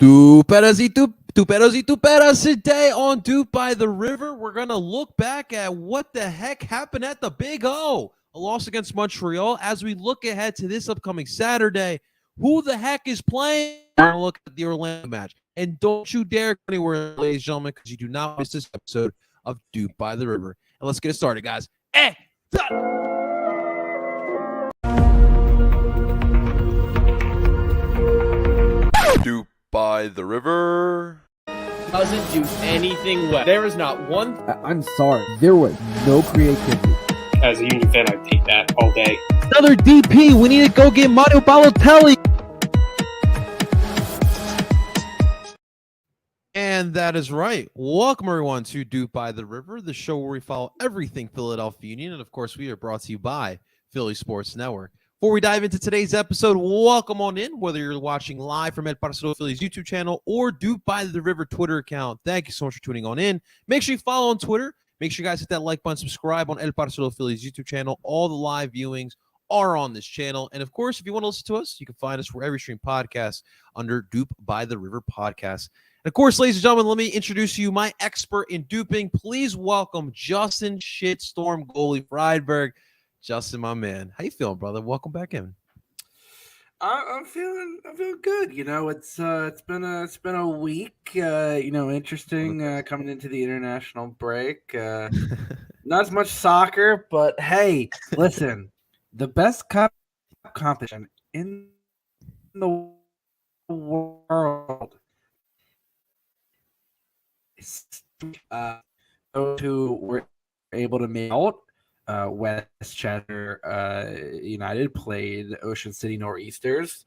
Tuperos. Today on Dupe by the River, we're going to look back at what the heck happened at the Big O, a loss against Montreal. As we look ahead to this upcoming Saturday, who the heck is playing? We're going to look at the Orlando match. And don't you dare go anywhere, ladies and gentlemen, because you do not miss this episode of Dupe by the River. And let's get it started, guys. Dupe by the River doesn't do anything well. There is not one. I'm sorry. There was no creativity. As a Union fan, I take that all day. Another DP. We need to go get Mario Balotelli. And that is right. Welcome, everyone, to Dupe by the River, the show where we follow everything Philadelphia Union. And, of course, we are brought to you by Philly Sports Network. Before we dive into today's episode, welcome on in, whether you're watching live from El Parcelo Philly's YouTube channel or Dupe by the River Twitter account. Thank you so much for tuning on in. Make sure you follow on Twitter. Make sure you guys hit that like button, subscribe on El Parcelo Philly's YouTube channel. All the live viewings are on this channel. And, of course, if you want to listen to us, you can find us wherever you stream podcasts under Dupe by the River Podcast. And, of course, ladies and gentlemen, let me introduce you my expert in duping. Please welcome Justin Shitstorm Goalie Friedberg. Justin, my man, how you feeling, brother? Welcome back in. I'm feeling good. You know, it's been a week. Interesting coming into the international break. Not as much soccer, but hey, listen, the best cup competition in the world is those who were able to make out. Westchester United played Ocean City Nor'easters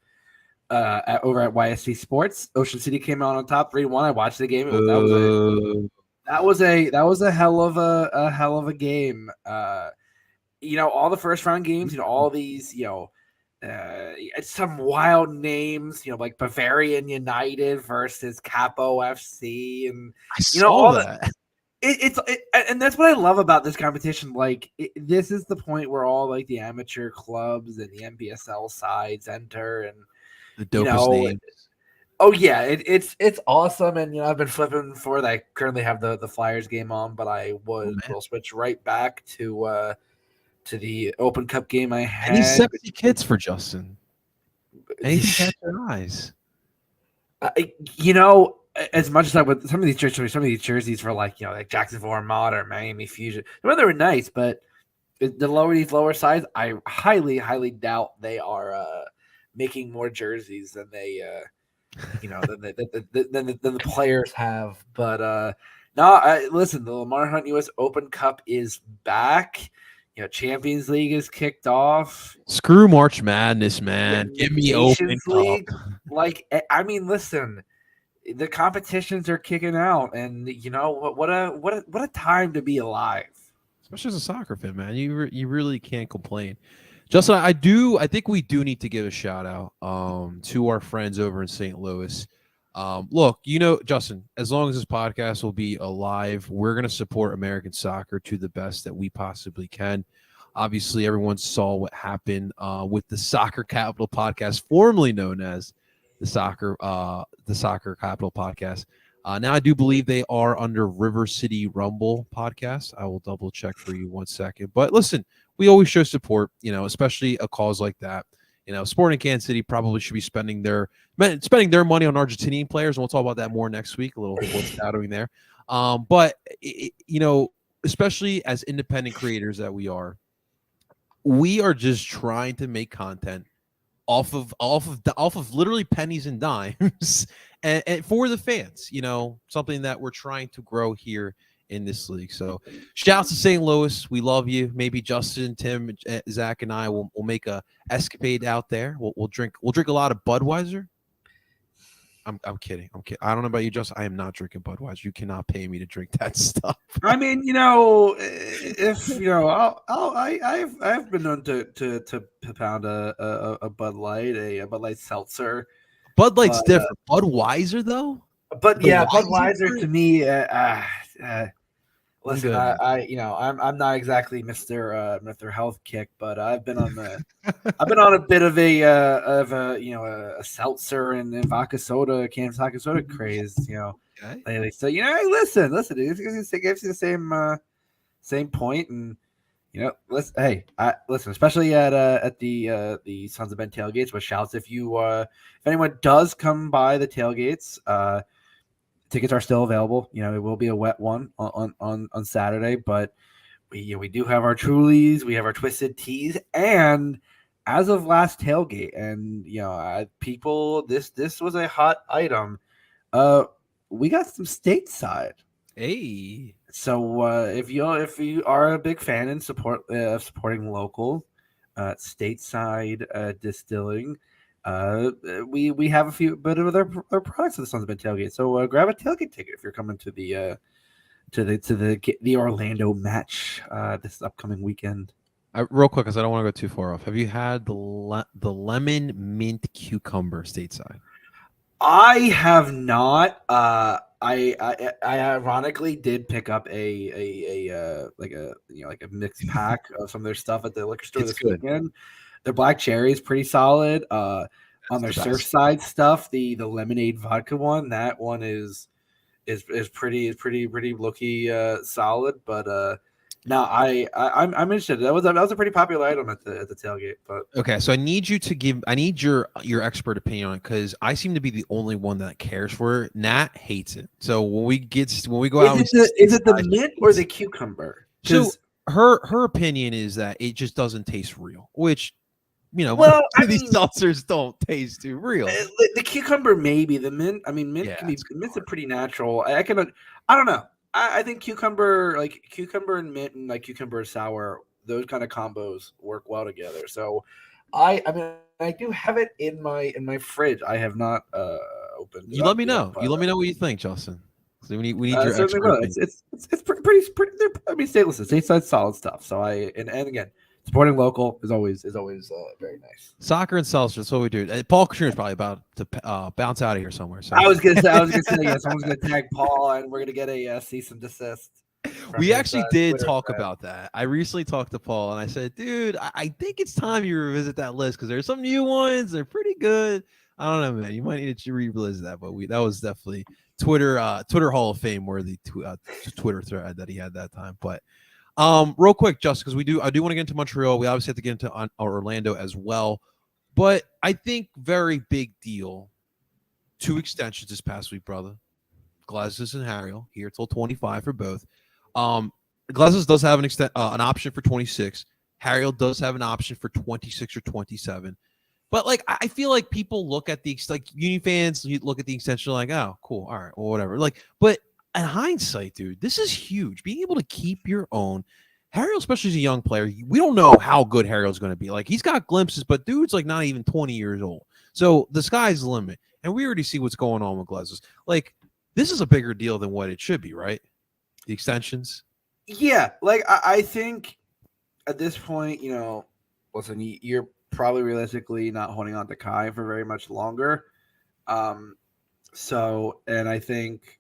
over at YSC Sports. Ocean City came out on top 3-1. I watched the game. That was a hell of a game. All the first round games. All these. Some wild names. Like Bavarian United versus Capo FC, and I saw that. And that's what I love about this competition. Like, this is the point where all like the amateur clubs and the NPSL sides enter, and the dopest names. Oh yeah, it's awesome. And I've been flipping forward. I currently have the Flyers game on, but I will switch right back to the Open Cup game I had. Any sexy kids for Justin? Anything catch your eyes? As much as I would, some of these jerseys for like Jacksonville Armada or Miami Fusion, they were nice, but these lower sides, I highly doubt they are making more jerseys than they than the players have. But listen, the Lamar Hunt U.S. Open Cup is back. Champions League is kicked off. Screw March Madness, man. Give me Open League. Cup. Listen. The competitions are kicking out, and what a time to be alive. Especially as a soccer fan, man, you really can't complain. Justin, I think we do need to give a shout out to our friends over in St. Louis. Look, Justin, as long as this podcast will be alive, we're going to support American soccer to the best that we possibly can. Obviously, everyone saw what happened with the Soccer Capital podcast, formerly known as the Soccer Capital podcast. Now I do believe they are under River City Rumble podcast. I will double check for you one second. But listen, we always show support, especially a cause like that. Sporting Kansas City probably should be spending their money on Argentinian players, and we'll talk about that more next week. A little foreshadowing there. But especially as independent creators that we are just trying to make content off of literally pennies and dimes and for the fans, something that we're trying to grow here in this league. So shout out to St. Louis. We love you. Maybe Justin, Tim, Zach, and I will make a escapade out there. We'll drink a lot of Budweiser. I'm kidding. I don't know about you, Justin. I am not drinking Budweiser. You cannot pay me to drink that stuff. I mean, if I've been known to pound a Bud Light, a Bud Light seltzer. Bud Light's different. Budweiser though. But yeah, Budweiser to me, Listen, good. I'm not exactly Mr. Health Kick, but I've been on a bit of a seltzer and vodka soda, canned vodka soda craze, Okay. lately. So hey, listen, it gives you the same point, and listen, especially at the Sons of Ben tailgates with shouts. If anyone does come by the tailgates, tickets are still available. It will be a wet one on Saturday, but we do have our Trulies, we have our Twisted Teas, and as of last tailgate, and people, this was a hot item. We got some stateside. Hey. So if you are a big fan and supporting local stateside distilling, we have a few bit of their products at the Sons of Ben tailgate. So grab a tailgate ticket if you're coming to the Orlando match this upcoming weekend. Real quick, because I don't want to go too far off. Have you had the lemon mint cucumber stateside? I have not. I ironically did pick up a mixed pack of some of their stuff at the liquor store this weekend. Their black cherry is pretty solid. On their Surfside stuff, the lemonade vodka one, that one is pretty low-key solid. But no, I'm interested. That was a pretty popular item at the tailgate. But okay, so I need your expert opinion on it, because I seem to be the only one that cares for it. Nat hates it. So when we go out, is it the mint or the cucumber? So her opinion is that it just doesn't taste real, which these seltzers don't taste too real. The cucumber, maybe. The mint. I mean, mint's a pretty natural. I don't know. I think cucumber and mint and like cucumber sour, those kind of combos work well together. So, I do have it in my fridge. I have not opened. You let me know. You let me know what you think, Justin. So we need your expert opinion. It's pretty. I mean, stateside solid stuff. So and again, supporting local is always very nice. Soccer and seltzer, that's what we do. Paul Kushner is probably about to bounce out of here somewhere. So I was gonna say, yeah, someone's gonna tag Paul, and we're gonna get a cease and desist. We actually did Twitter talk thread. about that. I recently talked to Paul, and I said, dude, I think it's time you revisit that list, because there's some new ones. They're pretty good. I don't know, man. You might need to revisit that, but that was definitely Twitter Hall of Fame worthy Twitter thread that he had that time. But real quick, Justin, because I do want to get into Montreal. We obviously have to get into Orlando as well. But I think very big deal. 2 extensions this past week, brother. Glazes and Harriel here till 25 for both. Glazes does have an option for 26. Harriel does have an option for 26 or 27. But I feel like people look at Uni fans, you look at the extension like, oh, cool, all right, or whatever. But in hindsight, dude, this is huge. Being able to keep your own. Harriel, especially as a young player, we don't know how good Harriel's going to be. He's got glimpses, but dude's not even 20 years old. So the sky's the limit. And we already see what's going on with Glazes. This is a bigger deal than what it should be, right? The extensions. Yeah, I think at this point, listen, you're probably realistically not holding on to Kai for very much longer. So, and I think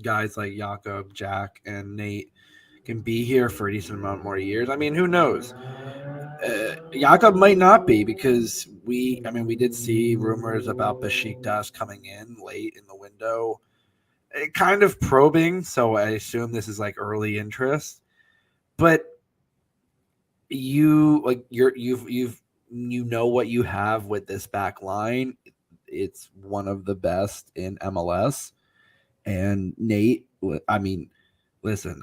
guys like Jakob, Jack, and Nate can be here for a decent amount more years. I mean, who knows? Jakob might not be, because we did see rumors about Besiktas coming in late in the window, kind of probing. So I assume this is early interest, but you what you have with this back line. It's one of the best in MLS. And Nate, I mean, listen,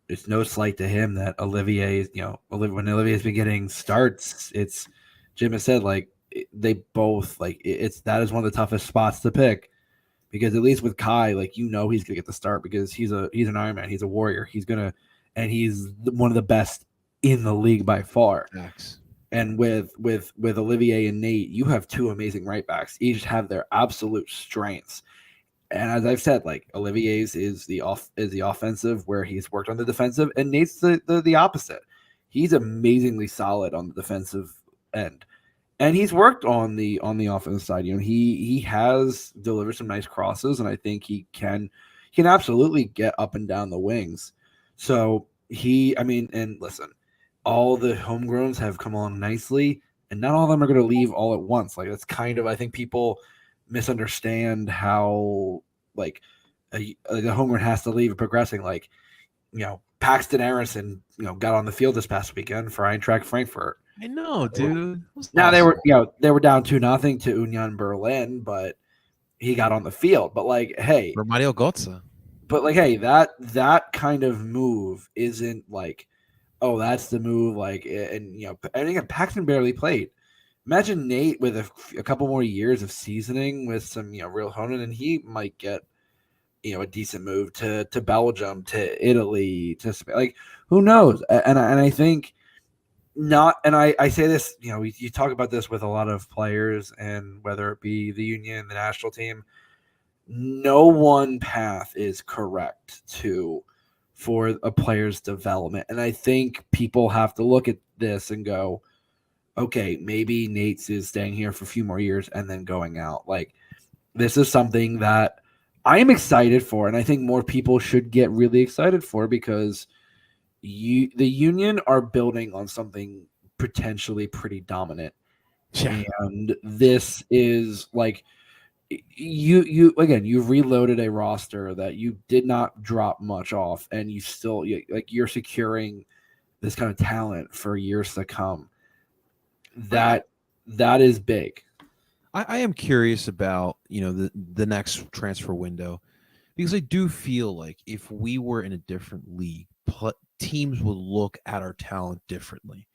it's no slight to him that Olivier, when Olivier's been getting starts, it's Jim has said they both that is one of the toughest spots to pick, because at least with Kai, he's gonna get the start, because he's an Iron Man, he's a warrior, he's one of the best in the league by far. Max. And with Olivier and Nate, you have 2 amazing right backs. Each have their absolute strengths. And as I've said, Olivier's is the offensive, where he's worked on the defensive, and Nate's the opposite. He's amazingly solid on the defensive end, and he's worked on the offensive side. He has delivered some nice crosses, and I think he can he can absolutely get up and down the wings. So and listen, all the homegrowns have come along nicely, and not all of them are going to leave all at once. Like that's kind of, I think people misunderstand how like the homegrown has to leave progressing. Like, Paxton Harrison, got on the field this past weekend for Eintracht Frankfurt. I know, dude. Now they were down 2-0 to Union Berlin, but he got on the field. But hey, Mario Götze. But hey, that kind of move isn't like, oh, that's the move. And again, Paxton barely played. Imagine Nate with a couple more years of seasoning with some real honing, and he might get a decent move to Belgium, to Italy, to Spain. Who knows? And I think not. And I say this, you talk about this with a lot of players, and whether it be the Union, the national team. No one path is correct for a player's development. And I think people have to look at this and go, okay, maybe Nate's is staying here for a few more years and then going out. This is something that I am excited for, and I think more people should get really excited for, because the Union are building on something potentially pretty dominant. Yeah. And this is you've reloaded a roster that you did not drop much off, and you still you're securing this kind of talent for years to come. That is big. I am curious about the next transfer window, because I do feel like if we were in a different league, teams would look at our talent differently.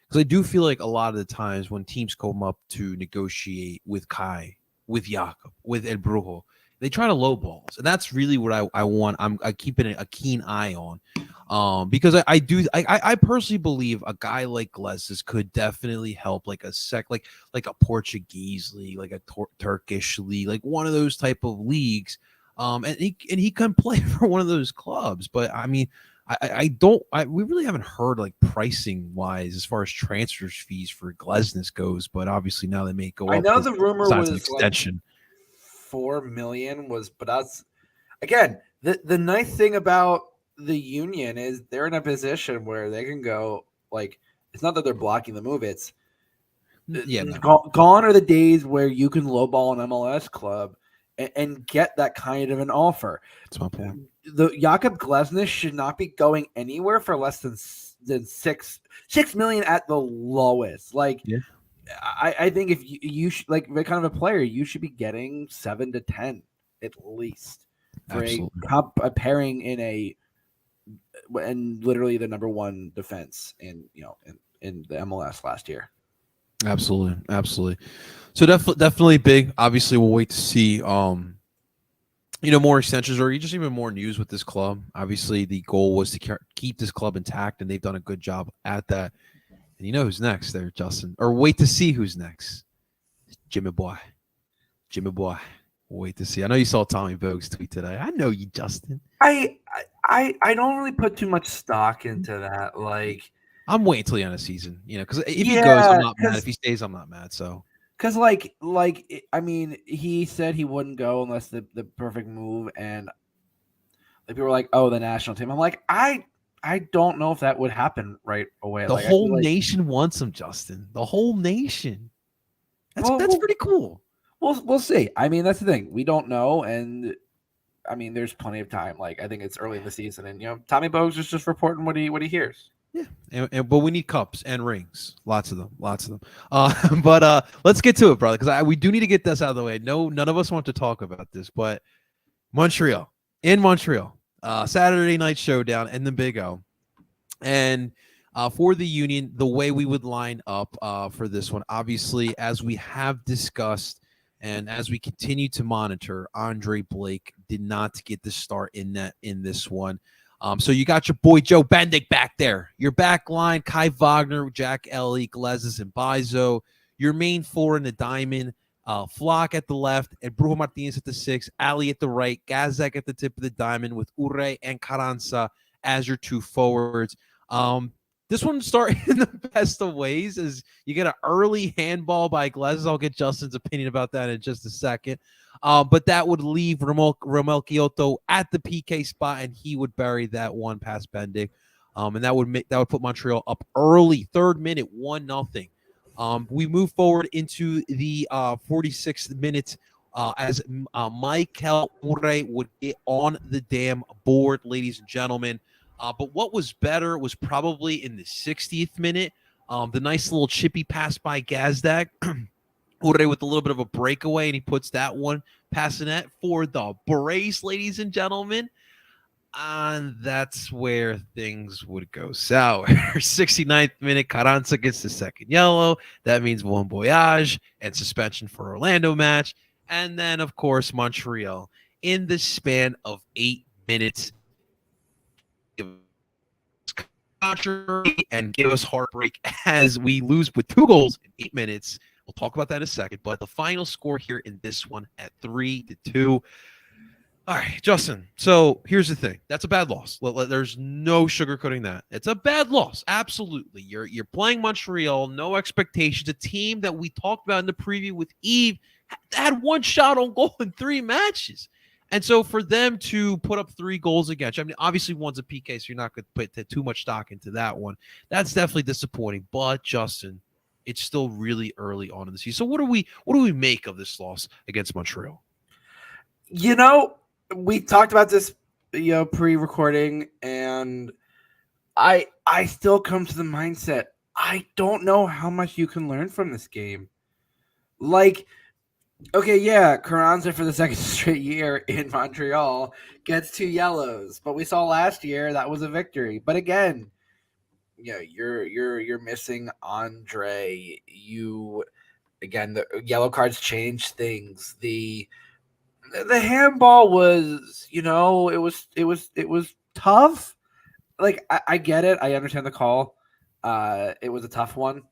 Because I do feel like a lot of the times when teams come up to negotiate with Kai, with Jakob, with El Brujo, they try to lowball us, and that's really what I want. I'm keeping a keen eye on, because I personally believe a guy like Glezis could definitely help like a Portuguese league, like a Turkish league, like one of those type of leagues, and he can play for one of those clubs. But I mean, we really haven't heard pricing wise as far as transfers fees for Glesnes goes, but obviously now they may go up. I know the rumor was an extension. 4 million but that's again, the nice thing about the Union is they're in a position where they can go, it's not that they're blocking the move, it's gone are the days where you can lowball an MLS club and get that kind of an offer. That's my point. The Jakob Glesnes should not be going anywhere for less than 6 million at the lowest. I think if you should, that kind of a player, you should be getting 7 to 10 at least for a pairing in literally the number one defense in the MLS last year. Absolutely. So definitely big. Obviously, we'll wait to see more extensions or just even more news with this club. Obviously, the goal was to keep this club intact, and they've done a good job at that. And you know who's next there, Justin? Or wait to see who's next. Jimmy Boy. Wait to see. I know you saw Tommy Bogue's tweet today. I know you, Justin. I don't really put too much stock into that. I'm waiting till the end of the season, because if he goes, I'm not mad. If he stays, I'm not mad. So, because he said he wouldn't go unless the perfect move, and people were like, "Oh, the national team." I'm like, I don't know if that would happen right away. The whole nation wants him, Justin. The whole nation. That's pretty cool. We'll see. I mean, that's the thing. We don't know, and I mean, there's plenty of time. I think it's early in the season, and Tommy Bogues is just reporting what he hears. Yeah, but we need cups and rings, lots of them. But let's get to it, brother, because we do need to get this out of the way. No, none of us want to talk about this, but Montreal, Saturday night showdown in the Big O, and for the Union, the way we would line up for this one, obviously, as we have discussed. And as we continue to monitor, Andre Blake did not get the start in this one. So you got your boy Joe Bendik back there. Your back line, Kai Wagner, Jack Ellie, Glezis, and Bizo. Your main four in the diamond, Flock at the left, and Brujo Martinez at the 6, Ali at the right, Gazek at the tip of the diamond with Ure and Carranza as your two forwards. this one started in the best of ways. Is you get an early handball by Iglesias. I'll get Justin's opinion about that in just a second. But that would leave Romel Kyoto at the PK spot, and he would bury that one past Bendik. And that would put Montreal up early, 3rd minute, 1-0. We move forward into the 46th minute as Michael Murray would get on the damn board, ladies and gentlemen. But what was better was probably in the 60th minute, the nice little chippy pass by Gazdag. Murray with a little bit of a breakaway, and he puts that one past the net for the brace, ladies and gentlemen. And that's where things would go sour. 69th minute, Carranza gets the 2nd yellow. That means bon voyage and suspension for Orlando match. And then, of course, Montreal in the span of 8 minutes and give us heartbreak as we lose with 2 goals in 8 minutes. We'll talk about that in a second. But the final score here in this one at 3-2. All right, Justin. So here's the thing. That's a bad loss. There's no sugarcoating that. It's a bad loss. Absolutely. You're playing Montreal, no expectations. A team that we talked about in the preview with Eve had 1 shot on goal in 3 matches. And so for them to put up 3 goals against, I mean, obviously one's a PK, so you're not going to put too much stock into that one. That's definitely disappointing. But Justin, it's still really early on in the season. So what do we make of this loss against Montreal? We talked about this, pre-recording, and I still come to the mindset. I don't know how much you can learn from this game. Like, okay, yeah, Carranza for the 2nd straight year in Montreal gets 2 yellows, but we saw last year that was a victory. But again, you're missing Andre. The yellow cards change things. The handball was, it was tough. Like, I get it. I understand the call. It was a tough one.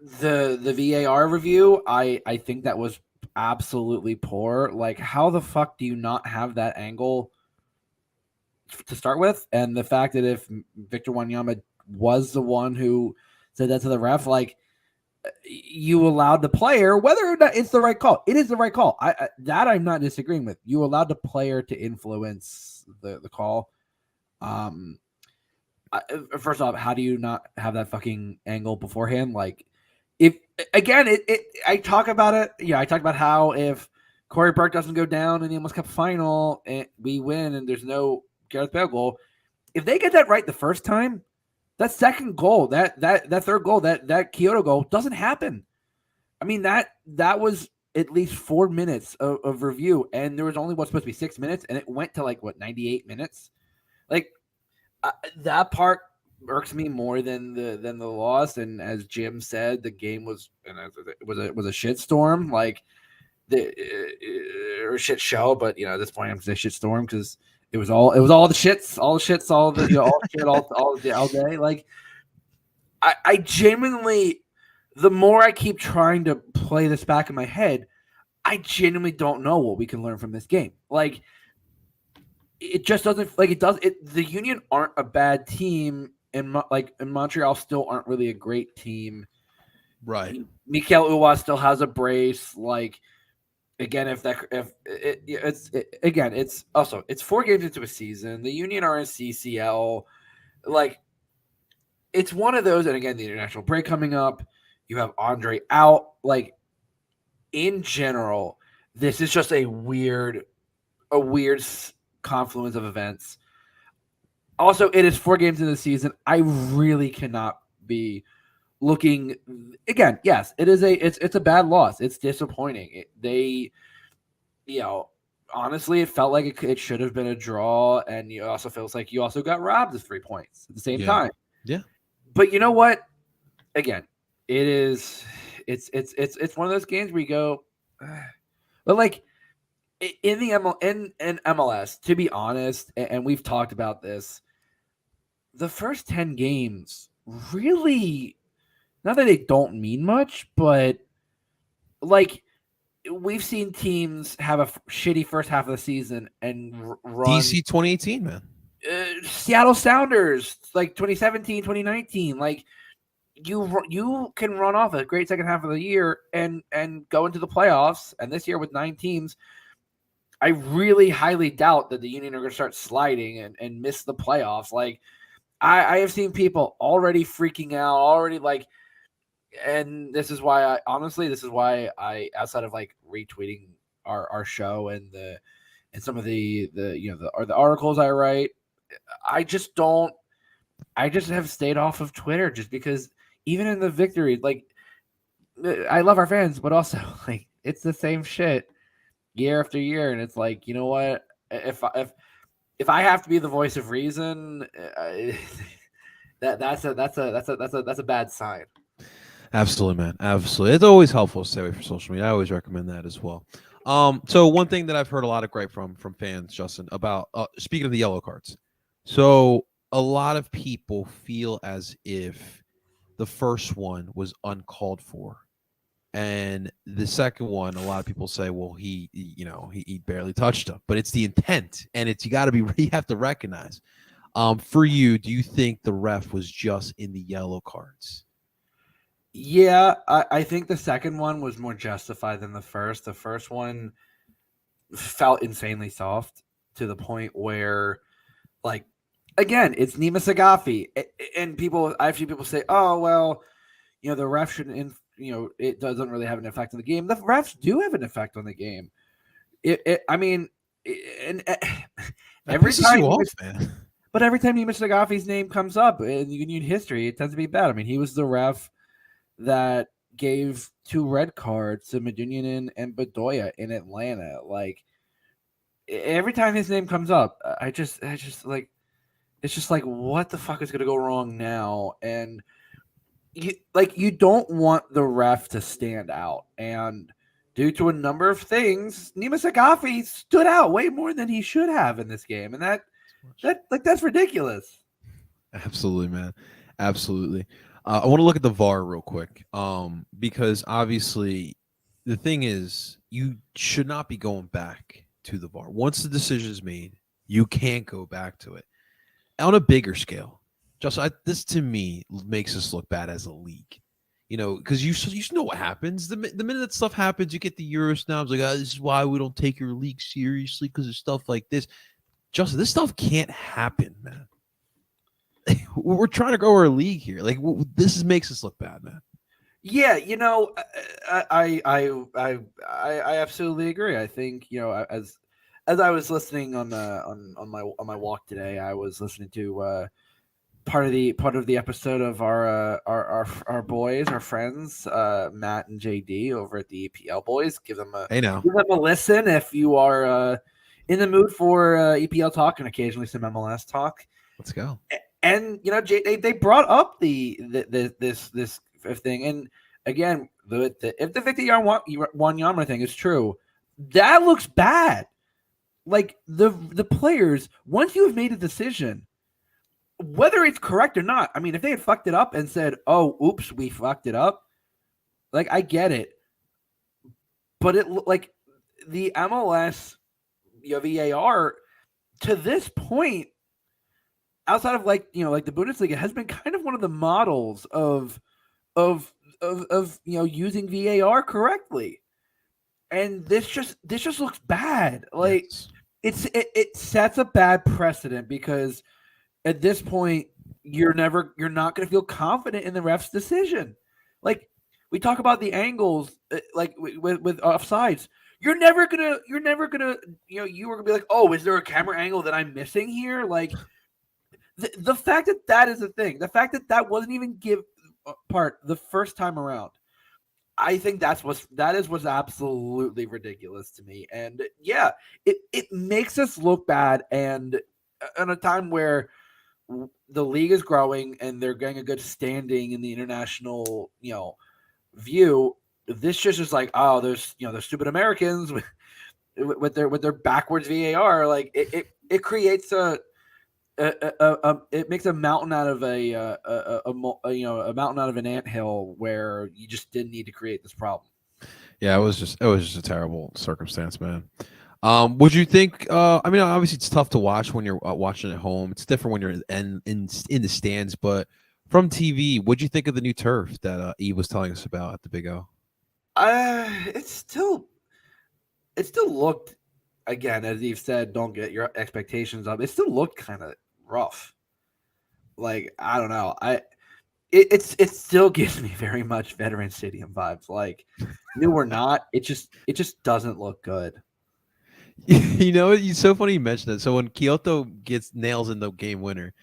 The VAR review, I think that was absolutely poor. Like, how the fuck do you not have that angle to start with? And the fact that if Victor Wanyama was the one who said that to the ref, like, you allowed the player, whether or not it's the right call, it is the right call. That I'm not disagreeing with. You allowed the player to influence the call. First off, how do you not have that fucking angle beforehand? Like, if again, I talk about it. Yeah, I talk about how if Corey Burke doesn't go down in the MLS Cup final and we win and there's no Gareth Bale goal, if they get that right the first time, that second goal, that 3rd goal, that Kyoto goal doesn't happen. I mean, that was at least 4 minutes of review, and there was only what's supposed to be 6 minutes, and it went to 98 minutes. Like, that part irks me more than the loss. And as Jim said, the game was a shitstorm, like or shit show. But at this point, I'm saying shitstorm because it was all the shits, all the shit, all day. Like, I genuinely, the more I keep trying to play this back in my head, I genuinely don't know what we can learn from this game. Like, it just doesn't, like, it does. The Union aren't a bad team, and Montreal still aren't really a great team. Right. Mikel Uwa still has a brace. Like, again, it's also, it's 4 games into a season. The Union are in CCL. Like, it's one of those, and again, the international break coming up. You have Andre out. Like, in general, this is just a weird confluence of events. Also, it is 4 games into the season. I really cannot be looking again. Yes, it's a bad loss. It's disappointing. Honestly, it felt like it should have been a draw, and it also feels like you also got robbed of 3 points at the same time. Yeah. But you know what? Again, it's one of those games where you go, but like in the MLS, to be honest, and we've talked about this, the first 10 games really, not that they don't mean much, but like, we've seen teams have a shitty first half of the season and run. DC 2018, man. Seattle Sounders, like 2017, 2019, like you can run off a great second half of the year and go into the playoffs. And this year with 9 teams, I really highly doubt that the Union are going to start sliding and miss the playoffs. Like I have seen people already freaking out, already like, and this is why I outside of like retweeting our show and some of the articles I write, I just have stayed off of Twitter just because even in the victory, like I love our fans, but also like it's the same shit year after year, and it's like, you know what? If I have to be the voice of reason, that's a bad sign. Absolutely, man. Absolutely. It's always helpful to stay away from social media. I always recommend that as well. So one thing that I've heard a lot of gripe from fans, Justin, about speaking of the yellow cards. So a lot of people feel as if the first one was uncalled for. And the second one, a lot of people say, well, he barely touched him, but it's the intent, and you have to recognize. For you, do you think the ref was just in the yellow cards? Yeah, I think the second one was more justified than the first. The first one felt insanely soft to the point where, like, again, it's Nima Sagafi, and I've seen people say, "Oh, well, the ref shouldn't." It doesn't really have an effect on the game. The refs do have an effect on the game. Every time you off, man. But every time Nima Sagafi's name comes up in Union history, it tends to be bad. I mean, he was the ref that gave 2 red cards to Medunjanin and Bedoya in Atlanta. Like every time his name comes up, I just like, it's just like, what the fuck is going to go wrong now? And you don't want the ref to stand out. And due to a number of things, Nima Sagafi stood out way more than he should have in this game. And that's ridiculous. Absolutely, man. Absolutely. I want to look at the VAR real quick, because obviously the thing is you should not be going back to the VAR. Once the decision is made, you can't go back to it. On a bigger scale, this to me makes us look bad as a league. Because you know what happens. The minute that stuff happens, you get the Euro snobs like, this is why we don't take your league seriously because of stuff like this. Justin, this stuff can't happen, man. We're trying to grow our league here. Like this makes us look bad, man. Yeah, I absolutely agree. I think as I was listening on my walk today, I was listening to part of the episode of our boys, our friends, Matt and JD over at the EPL Boys. Give them a listen if you are in the mood for EPL talk and occasionally some MLS talk. Let's go. And they brought up this thing, and again, if the Victor Wanyama thing is true, that looks bad. Like the players, once you have made a decision, whether it's correct or not, I mean, if they had fucked it up and said, "Oh, oops, we fucked it up," like I get it, but it like the MLS, VAR to this point, outside of like the Bundesliga, has been kind of one of the models of using VAR correctly, and this just looks bad. Like yes. It sets a bad precedent because at this point you're not going to feel confident in the ref's decision. Like we talk about the angles, like with offsides. You're never gonna you were gonna be like, oh, is there a camera angle that I'm missing here? Like. The fact that is a thing, the fact that wasn't even give part the first time around, I think that is what's absolutely ridiculous to me. And yeah, it makes us look bad. And in a time where the league is growing and they're getting a good standing in the international view, this just is like, oh, there's there's stupid Americans with their backwards VAR. Like it creates it makes a mountain out of a mountain out of an anthill where you just didn't need to create this problem. Yeah, it was just a terrible circumstance, man. Would you think? I mean, obviously, it's tough to watch when you're watching at home. It's different when you're in the stands. But from TV, what'd you think of the new turf that Eve was telling us about at the Big O? It still looked, again, as Eve said, don't get your expectations up. It still looked kind of rough. Like, I don't know. It still gives me very much Veteran Stadium vibes. Like, new or not, it just doesn't look good. You know, it's so funny you mentioned that. So when Kyoto gets nails in the game winner,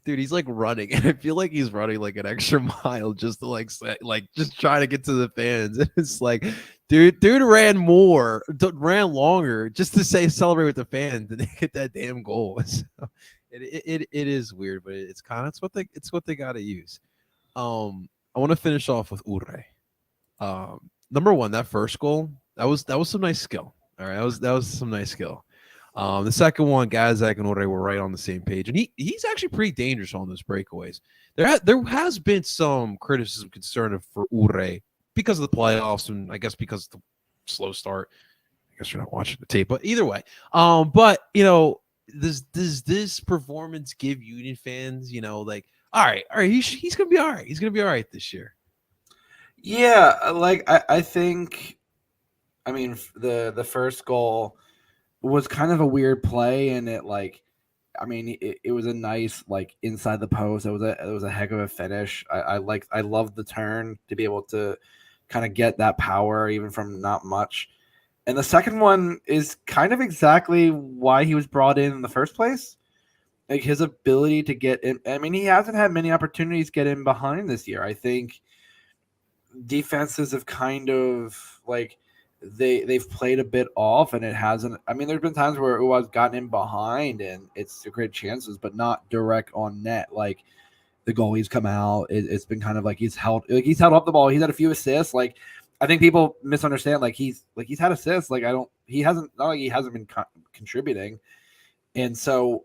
dude, he's like running, and I feel like he's running like an extra mile just to like just try to get to the fans. And it's like, dude ran longer just to celebrate with the fans and hit that damn goal. So it is weird, but it's what they got to use. I want to finish off with Urre. Number one, that first goal, that was some nice skill. All right, that was some nice skill. The second one, Gazak and Urre were right on the same page, and he's actually pretty dangerous on those breakaways. There has been some criticism concern for Urre because of the playoffs, and I guess because of the slow start. I guess you're not watching the tape, but either way, but you know, does this performance give Union fans, you know, like, all right, he's gonna be all right. He's gonna be all right this year. Yeah, like I think, I mean, the first goal was kind of a weird play, and it like, I mean, it was a nice like inside the post. It was a heck of a finish. I loved the turn to be able to kind of get that power even from not much. And the second one is kind of exactly why he was brought in the first place. Like his ability to get in. I mean, he hasn't had many opportunities to get in behind this year. I think defenses have kind of like they've played a bit off, and it hasn't. I mean, there's been times where Uwa's gotten in behind and it's great chances, but not direct on net. Like the goalie's come out, it's been kind of like he's held up the ball. He's had a few assists. Like I think people misunderstand. Like he's had assists. Like he hasn't been contributing, and so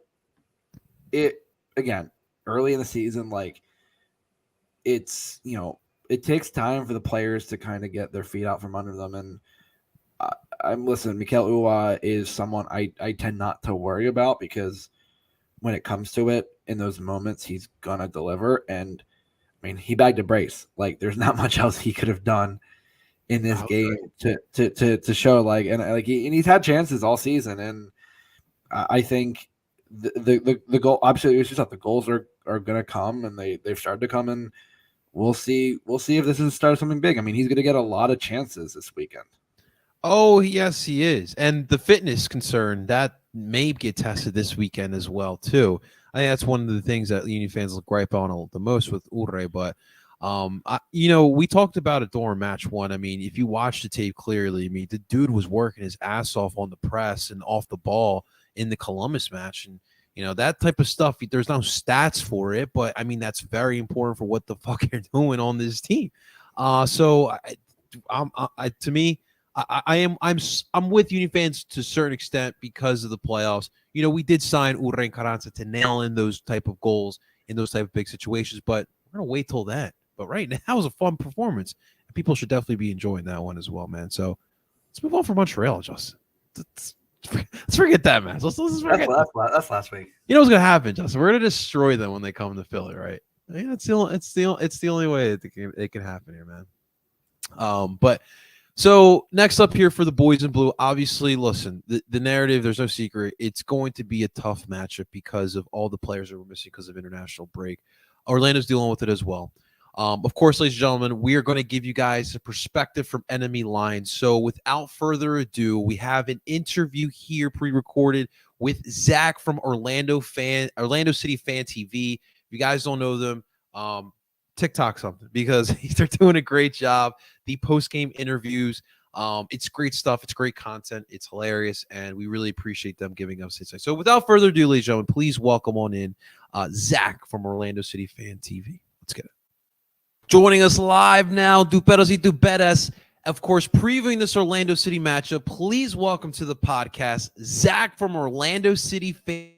it again early in the season, like it's, you know, it takes time for the players to kind of get their feet out from under them. And I'm listening. Mikel Uwa is someone I tend not to worry about, because when it comes to it, in those moments, he's gonna deliver. And I mean, he bagged a brace. Like, there's not much else he could have done in this game to show he's had chances all season. And I think the goal, absolutely, it's just that the goals are gonna come, and they've started to come, and we'll see if this is the start of something big. I mean, he's gonna get a lot of chances this weekend. Oh, yes, he is. And the fitness concern, that may get tested this weekend as well, too. I think that's one of the things that Union fans gripe on the most with Urre. But, we talked about it during match one. I mean, if you watch the tape clearly, I mean, the dude was working his ass off on the press and off the ball in the Columbus match. And, you know, that type of stuff, there's no stats for it. But, I mean, that's very important for what the fuck you're doing on this team. To me, I'm with Union fans to a certain extent because of the playoffs. You know, we did sign Urre and Carranza to nail in those type of goals in those type of big situations, but we're gonna wait till that. But right now, it was a fun performance, and people should definitely be enjoying that one as well, man. So let's move on from Montreal, Justin. Let's forget that, man. Let's forget that's last week. You know what's gonna happen, Justin? We're gonna destroy them when they come to Philly, right? I mean, it's the only way it can happen here, man. But. So next up here for the boys in blue, obviously, listen, the narrative, there's no secret. It's going to be a tough matchup because of all the players that were missing because of international break. Orlando's dealing with it as well. Of course, ladies and gentlemen, we are going to give you guys a perspective from enemy lines. So without further ado, we have an interview here pre-recorded with Zach from Orlando City Fan TV. If you guys don't know them, TikTok something, because they're doing a great job. The post-game interviews, it's great stuff. It's great content. It's hilarious, and we really appreciate them giving us insight. So without further ado, ladies and gentlemen, please welcome on in Zach from Orlando City Fan TV. Let's get it. Joining us live now, Duperos y Duperas, of course, previewing this Orlando City matchup. Please welcome to the podcast, Zach from Orlando City Fan.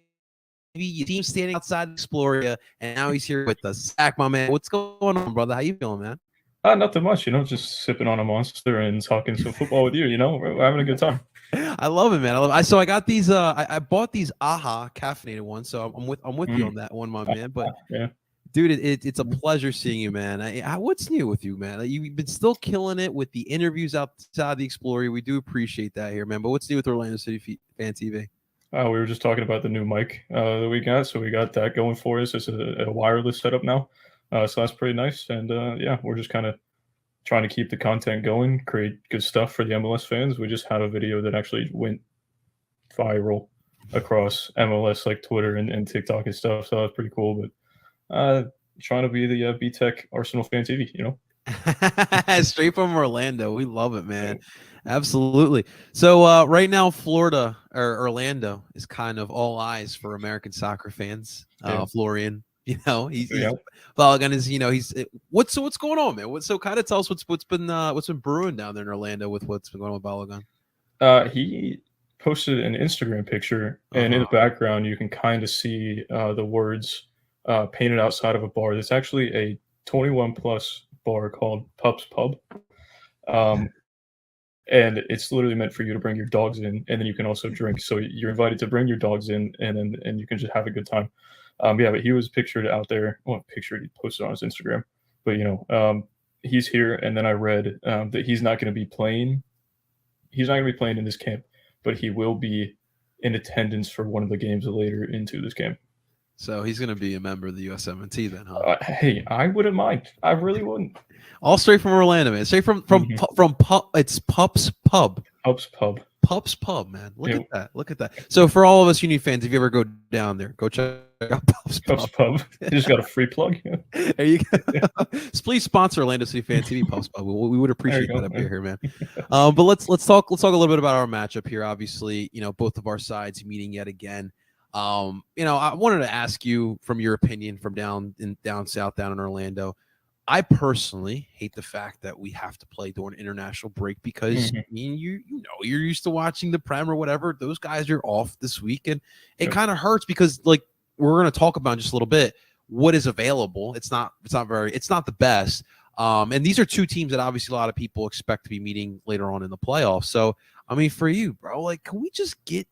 Your team standing outside Exploria, and now he's here with us. Zach, my man, what's going on, brother? How you feeling, man? Nothing much, just sipping on a Monster and talking some football with you. We're having a good time. I love it, man. So I got these. I bought these AHA caffeinated ones. So I'm with you on that one, my man. But Yeah. dude, it's a pleasure seeing you, man. What's new with you, man? You've been still killing it with the interviews outside the Explorer. We do appreciate that here, man. But what's new with Orlando City Fan TV? We were just talking about the new mic that we got, so we got that going for us. It's a wireless setup now, so that's pretty nice. And yeah, we're just kind of trying to keep the content going, create good stuff for the MLS fans. We just had a video that actually went viral across MLS, like Twitter and TikTok and stuff. So that's pretty cool. But trying to be the BTech Arsenal fan TV, you know. Straight from Orlando. We love it, man. Absolutely. So right now, Florida or Orlando is kind of all eyes for American soccer fans. Florian, you know, he's Balogun is, you know, what's going on, man? So kind of tell us what's been brewing down there in Orlando with what's been going on with Balogun. He posted an Instagram picture, and in the background you can kind of see the words painted outside of a bar. There's actually a 21 plus bar called Pups Pub. And it's literally meant for you to bring your dogs in, and then you can also drink. So you're invited to bring your dogs in, and you can just have a good time. Yeah, but he was pictured out there. Well, pictured, he posted on his Instagram. But, you know, he's here, and then I read that he's not going to be playing. He's not going to be playing in this camp, but he will be in attendance for one of the games later into this camp. So he's going to be a member of the USMNT then, huh? Hey, I wouldn't mind. I really wouldn't. All straight from Orlando, man. Straight from it's Pups Pub. Pups Pub. Pups Pub, man. Look at that. Look at that. So for all of us Union fans, if you ever go down there, go check out Pups Pub. You just got a free plug. There you go. Please sponsor Orlando City Fan TV Pups Pub. We would appreciate that up here, man. But let's talk a little bit about our matchup here. Obviously, you know, both of our sides meeting yet again. You know, I wanted to ask you from your opinion from down south, down in Orlando. I personally hate the fact that we have to play during international break because I mean, you know, you're used to watching the Prem or whatever. Those guys are off this week, and it kind of hurts because, like, we're going to talk about in just a little bit what is available. It's not the best. And these are two teams that obviously a lot of people expect to be meeting later on in the playoffs. So, I mean, for you, bro, like, can we just get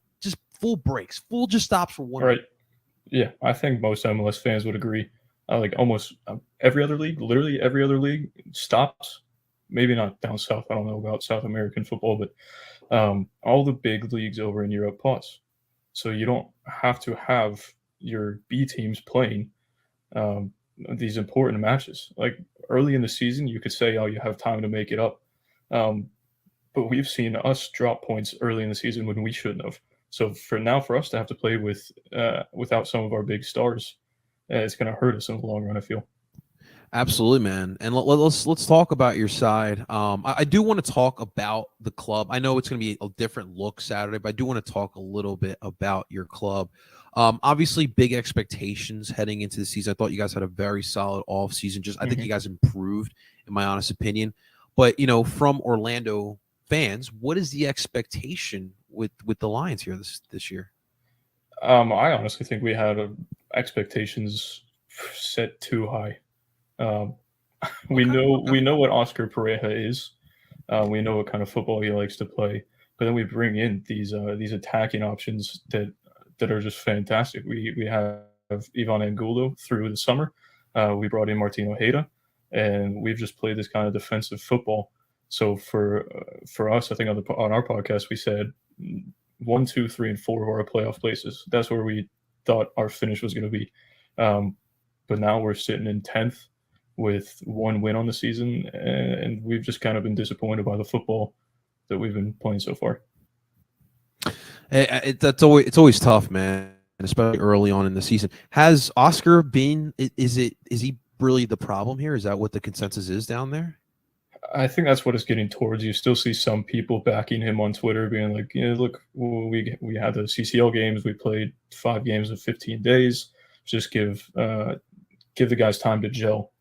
full breaks, full just stops for one? Right. Yeah, I think most MLS fans would agree. Like almost every other league, literally every other league stops. Maybe not down south. I don't know about South American football, but all the big leagues over in Europe pause. So you don't have to have your B teams playing these important matches. Like early in the season, you could say, oh, you have time to make it up. But we've seen us drop points early in the season when we shouldn't have. So for us to have to play without some of our big stars, it's going to hurt us in the long run, I feel. Absolutely, man. And let's talk about your side. I do want to talk about the club. I know it's going to be a different look Saturday, but I do want to talk a little bit about your club. Obviously, big expectations heading into the season. I thought you guys had a very solid off season. I think you guys improved, in my honest opinion. But, you know, from Orlando fans, what is the expectation with the Lions here this year? I honestly think we had expectations set too high. We know what Oscar Pareja is. We know what kind of football he likes to play. But then we bring in these attacking options that are just fantastic. We have Ivan Angulo through the summer. We brought in Martino Hayda, and we've just played this kind of defensive football. So for us, I think on our podcast we said 1, 2, 3, and 4 are our playoff places. That's where we thought our finish was going to be. But now we're sitting in 10th with 1 win on the season, and we've just kind of been disappointed by the football that we've been playing so far. It's always tough, man, especially early on in the season. Has Oscar been? Is he really the problem here? Is that what the consensus is down there? I think that's what it's getting towards. You still see some people backing him on Twitter, being like, "Yeah, look, we had the CCL games. We played 5 games in 15 days. Just give the guys time to gel."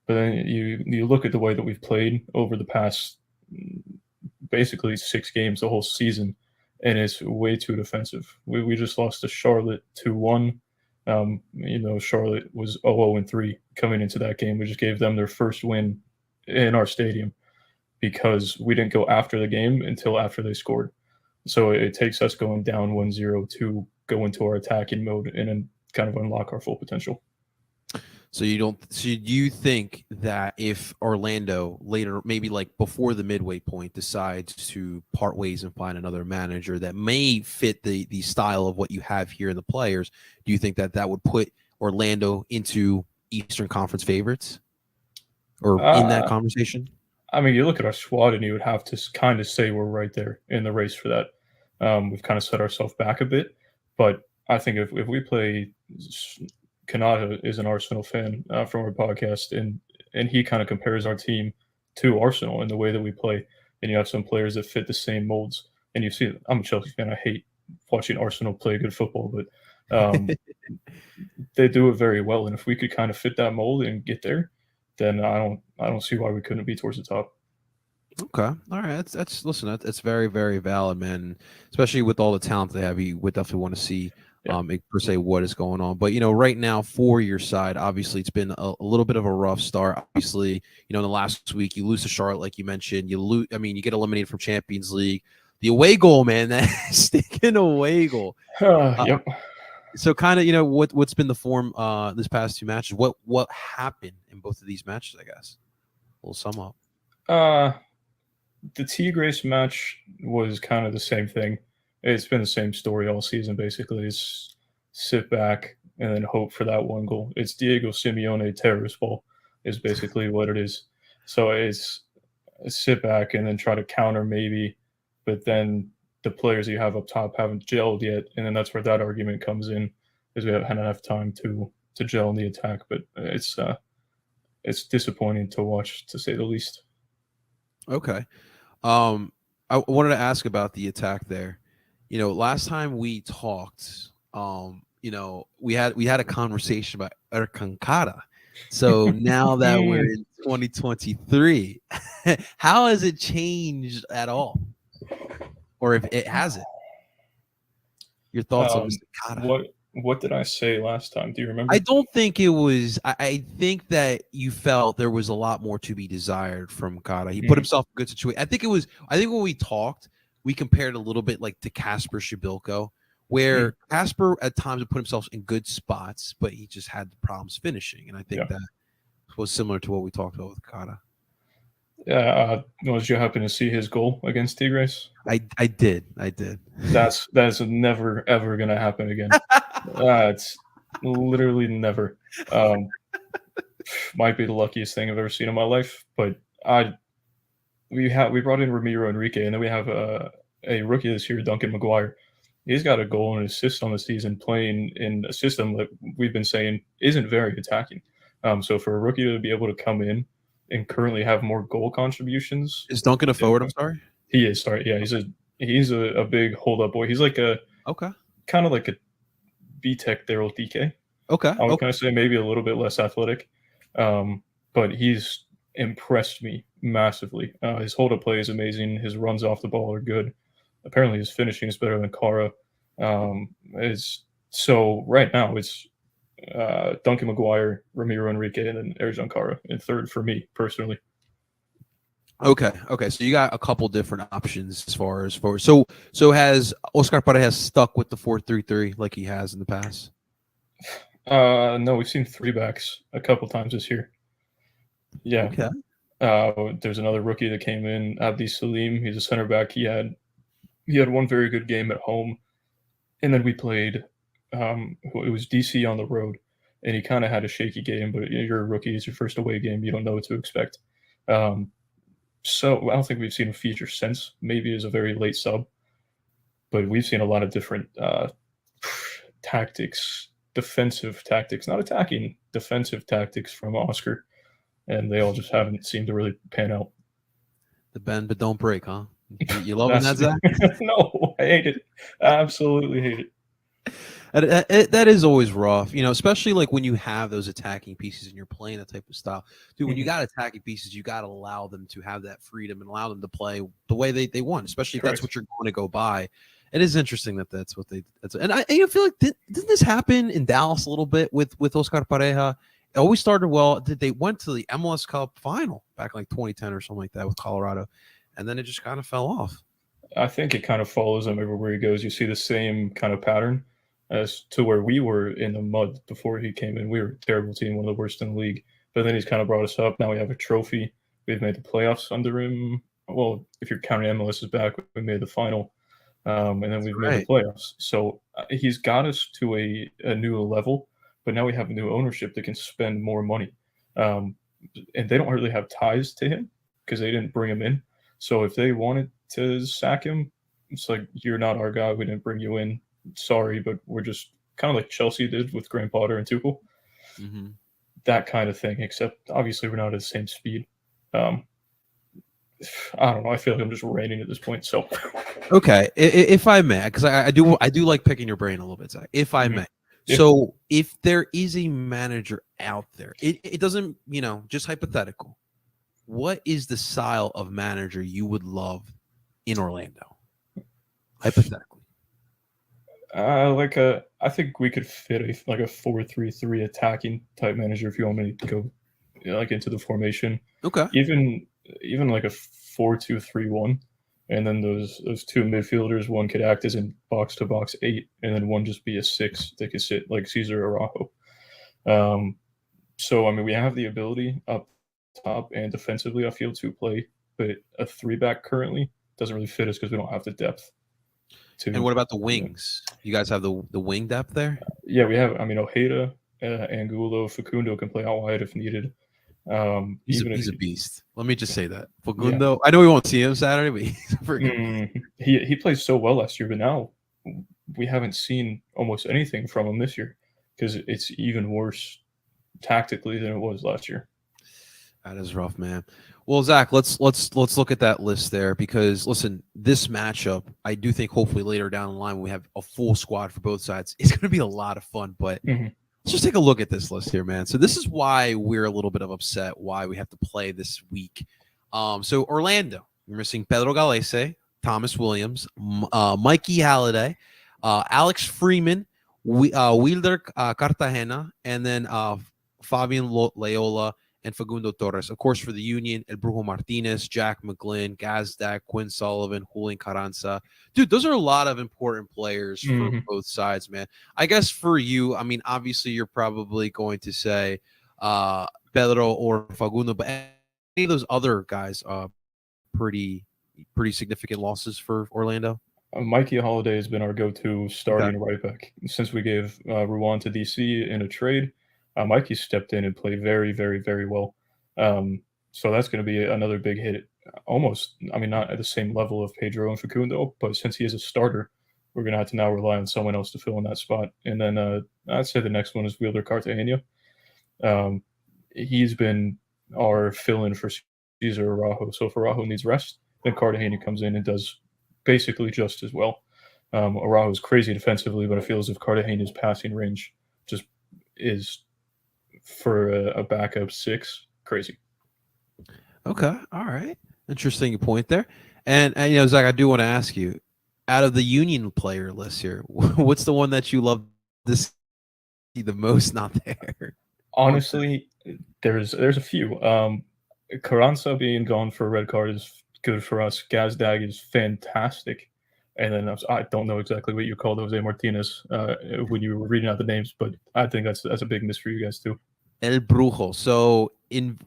But then you look at the way that we've played over the past basically 6 games the whole season, and it's way too defensive. We just lost to Charlotte 2-1. You know, Charlotte was 0-3 coming into that game. We just gave them their first win in our stadium because we didn't go after the game until after they scored. So it takes us going down 1-0 to go into our attacking mode and then kind of unlock our full potential. So you think that if Orlando later, maybe like before the midway point, decides to part ways and find another manager that may fit the style of what you have here in the players, do you think that that would put Orlando into Eastern Conference favorites or in that conversation? I mean, you look at our squad and you would have to kind of say we're right there in the race for that. We've kind of set ourselves back a bit, but I think if we play, Kanata is an Arsenal fan from our podcast, and he kind of compares our team to Arsenal in the way that we play. And you have some players that fit the same molds. And you see, I'm a Chelsea fan. I hate watching Arsenal play good football, but they do it very well. And if we could kind of fit that mold and get there, then I don't see why we couldn't be towards the top. Okay, all right. That's very, very valid, man. Especially with all the talent they have, you would definitely want to see per se what is going on. But right now for your side, obviously it's been a little bit of a rough start. Obviously, in the last week you lose to Charlotte, like you mentioned. You get eliminated from Champions League. The away goal, man, that stinking away goal. Yep. So kind of, what's been the form this past two matches? What happened in both of these matches, I guess? We'll sum up. The Tigres match was kind of the same thing. It's been the same story all season, basically. It's sit back and then hope for that one goal. It's Diego Simeone terrorist ball is basically what it is. So it's sit back and then try to counter maybe, but then the players you have up top haven't gelled yet, and then that's where that argument comes in, is we haven't had enough time to gel in the attack. But it's disappointing to watch, to say the least. Okay. I wanted to ask about the attack there. Last time we talked, we had a conversation about Erkankara. So now that we're in 2023, how has it changed at all? Or if it hasn't? Your thoughts on Erkankara? What did I say last time? Do you remember? I don't think it was. I think that you felt there was a lot more to be desired from Kata. He put himself in a good situation. I think when we talked, we compared a little bit like to Kasper Shabilko, where Kasper at times would put himself in good spots, but he just had problems finishing. And I think that was similar to what we talked about with Kata. Yeah, did you happen to see his goal against Tigres? I did. That's never ever gonna happen again. It's literally never. Might be the luckiest thing I've ever seen in my life. But we brought in Ramiro Enrique, and then we have a rookie this year, Duncan McGuire. He's got a goal and an assist on the season, playing in a system that we've been saying isn't very attacking. So for a rookie to be able to come in and currently have more goal contributions. Is Duncan a forward? I'm sorry. He is. Sorry. Yeah, he's a big hold up boy. He's like kind of like a B-Tech Daryl DK. Okay. I would kind of say maybe a little bit less athletic, but he's impressed me massively. His hold up play is amazing. His runs off the ball are good. Apparently, his finishing is better than Kara. So right now it's Duncan McGuire, Ramiro Enrique, and then Erjan Kara in third for me personally. Okay. So you got a couple different options as far as forward. So has Oscar Pareja stuck with the 4-3-3 like he has in the past? No, we've seen three backs a couple times this year. Yeah. Okay. There's another rookie that came in, Abdi Salim. He's a center back. He had one very good game at home, and then we played. It was DC on the road, and he kind of had a shaky game. But you're a rookie; it's your first away game. You don't know what to expect. So I don't think we've seen him feature since. Maybe as a very late sub, but we've seen a lot of different tactics, defensive tactics, not attacking, defensive tactics from Oscar, and they all just haven't seemed to really pan out. The bend but don't break, huh? You loving that, Zach? No, I hate it. I absolutely hate it. That is always rough, especially like when you have those attacking pieces and you're playing that type of style. Dude, when you got attacking pieces, you got to allow them to have that freedom and allow them to play the way they want, especially if that's what you're going to go by. It is interesting that's what and I feel like didn't this happen in Dallas a little bit with Oscar Pareja? It always started well. They went to the MLS Cup final back in like 2010 or something like that with Colorado, and then it just kind of fell off. I think it kind of follows him everywhere he goes. You see the same kind of pattern as to where we were in the mud before he came in. We were a terrible team, one of the worst in the league. But then he's kind of brought us up. Now we have a trophy. We've made the playoffs under him. Well, if you're counting MLS is back, we made the final. And then we've made the playoffs. So he's got us to a new level. But now we have a new ownership that can spend more money. And they don't really have ties to him because they didn't bring him in. So if they wanted to sack him, it's like, you're not our guy. We didn't bring you in. Sorry, but we're just kind of like Chelsea did with Graham Potter and Tuchel. Mm-hmm. That kind of thing, except obviously we're not at the same speed. I don't know. I feel like I'm just ranting at this point. So, okay, if I may, because I do like picking your brain a little bit, Zach. If I may, Yeah. so if there is a manager out there, it doesn't, just hypothetical. What is the style of manager you would love in Orlando? Hypothetically, I think we could fit a 4-3-3 attacking type manager if you want me to go into the formation. Okay, Even like a 4-2-3-1, and then those two midfielders, one could act as a box to box 8, and then one just be a 6 that could sit like Cesar Araujo. So I mean, we have the ability up top and defensively, I feel, to play, but a 3-back currently doesn't really fit us because we don't have the depth. And what about the wings? You guys have the wing depth there? Yeah, we have. I mean, Ojeda, Angulo, Facundo can play out wide if needed. He's a beast. Let me just say that. Facundo, I know we won't see him Saturday, but he's a freaking he played so well last year, but now we haven't seen almost anything from him this year because it's even worse tactically than it was last year. That is rough, man. Well, Zach, let's look at that list there because listen, this matchup, I do think hopefully later down the line when we have a full squad for both sides, it's going to be a lot of fun. But let's just take a look at this list here, man. So this is why we're a little bit of upset why we have to play this week. So Orlando, you're missing Pedro Galese, Thomas Williams, Mikey Halliday, Alex Freeman, Wilder Cartagena, and then Fabian Loyola and Facundo Torres. Of course, for the Union, El Brujo Martinez, Jack McGlynn, Gazdak, Quinn Sullivan, Julian Carranza. Dude, those are a lot of important players for both sides, man. I guess for you, I mean, obviously you're probably going to say Pedro or Facundo, but any of those other guys pretty significant losses for Orlando? Mikey Holiday has been our go-to starting right back since we gave Ruan to DC in a trade. Mikey stepped in and played very, very, very well. So that's going to be another big hit. Almost, I mean, not at the same level of Pedro and Facundo, but since he is a starter, we're going to have to now rely on someone else to fill in that spot. And then I'd say the next one is Wilder Cartagena. He's been our fill-in for Cesar Araujo. So if Araujo needs rest, then Cartagena comes in and does basically just as well. Araujo is crazy defensively, but I feel as if Cartagena's passing range just is, for a backup 6, crazy. Okay, all right, interesting point there. And Zach, I do want to ask you, out of the Union player list here, what's the one that you love to see the most not there? Honestly, there's a few. Carranza being gone for a red card is good for us. Gazdag is fantastic. And then I don't know exactly what you called Jose Martinez when you were reading out the names, but I think that's a big miss for you guys too. El Brujo. So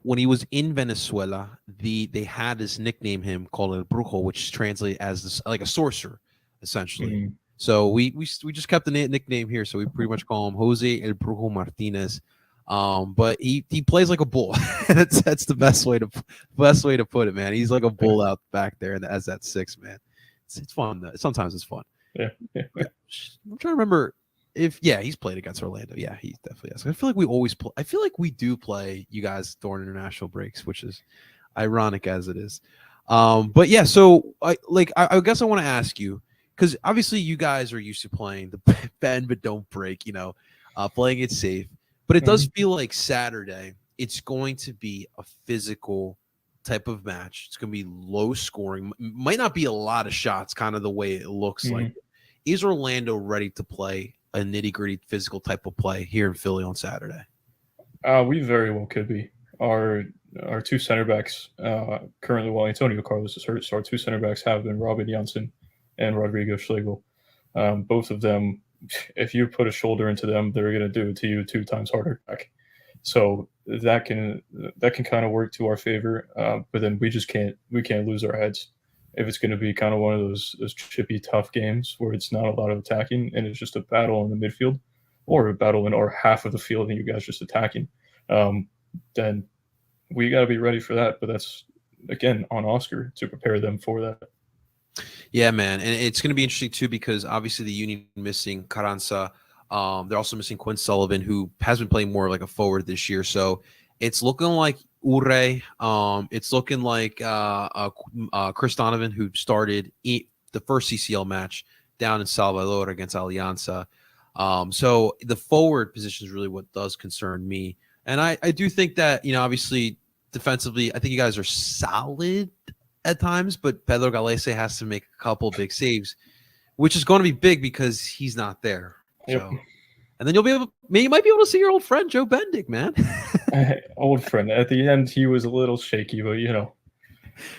when he was in Venezuela, they had this nickname him called El Brujo, which translates as this, like a sorcerer, essentially. So we just kept the nickname here, so we pretty much call him Jose El Brujo Martinez. But he plays like a bull. that's the best way to put it, man. He's like a bull out back there, and as that 6, man. It's fun though. Sometimes it's fun. Yeah. I'm trying to remember if he's played against Orlando. Yeah, he definitely has. I feel like we always play. I feel like we do play you guys during international breaks, which is ironic as it is. But yeah, so I guess I want to ask you, because obviously you guys are used to playing the bend but don't break, playing it safe. But it does feel like Saturday, it's going to be a physical type of match. It's going to be low scoring. Might not be a lot of shots, kind of the way it looks like. Is Orlando ready to play a nitty-gritty physical type of play here in Philly on Saturday? We very well could be. Our 2 center backs currently, while Antonio Carlos is hurt, so our 2 center backs have been Robin Janssen and Rodrigo Schlegel. Both of them, if you put a shoulder into them, they're going to do it to you 2 times harder back. So that can kind of work to our favor, but then we can't lose our heads if it's going to be kind of one of those chippy, tough games where it's not a lot of attacking and it's just a battle in the midfield, or a battle in our half of the field and you guys just attacking. Then we got to be ready for that. But that's again on Oscar to prepare them for that. Yeah, man, and it's going to be interesting too because obviously the Union missing Carranza. They're also missing Quinn Sullivan, who has been playing more like a forward this year. So it's looking like Ure. It's looking like Chris Donovan, who started the first CCL match down in Salvador against Alianza. So the forward position is really what does concern me. And I do think that, obviously defensively, I think you guys are solid at times, but Pedro Galese has to make a couple big saves, which is going to be big because he's not there. Yep. So, and then you might be able to see your old friend Joe Bendick, man. Old friend. At the end, he was a little shaky, but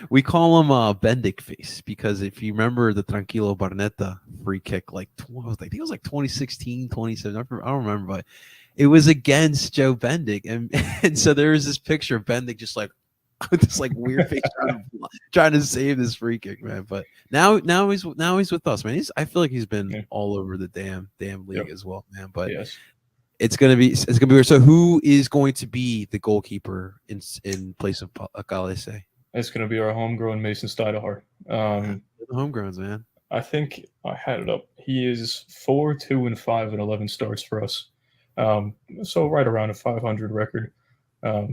we call him Bendick face because if you remember the Tranquilo Barnetta free kick, I think it was like 2016, 2017. I don't remember, but it was against Joe Bendick, and so there was this picture of Bendick just like with this like weird face trying to save this free kick, man. But now he's with us, man. I feel like he's been all over the damn league as well, man. But yes. It's gonna be weird. So who is going to be the goalkeeper in place of Galese? It's going to be our homegrown Mason Steidehaar. The homegrowns, man. I think I had it up. He is 4-2-5 in 11 starts for us. So right around a 500 record. But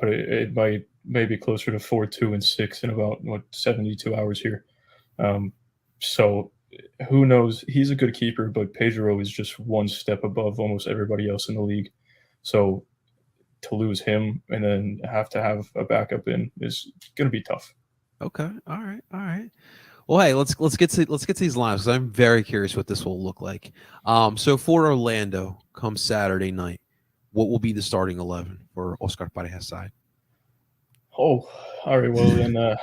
it might maybe closer to 4-2-6 in about 72 hours here. So who knows? He's a good keeper, but Pedro is just one step above almost everybody else in the league. So to lose him and then have to have a backup in is going to be tough. Okay. All right. Well, hey, let's get to these lines because I'm very curious what this will look like. So for Orlando, come Saturday night, what will be the starting 11 for Oscar Pareja's side? Oh, all right. Well, then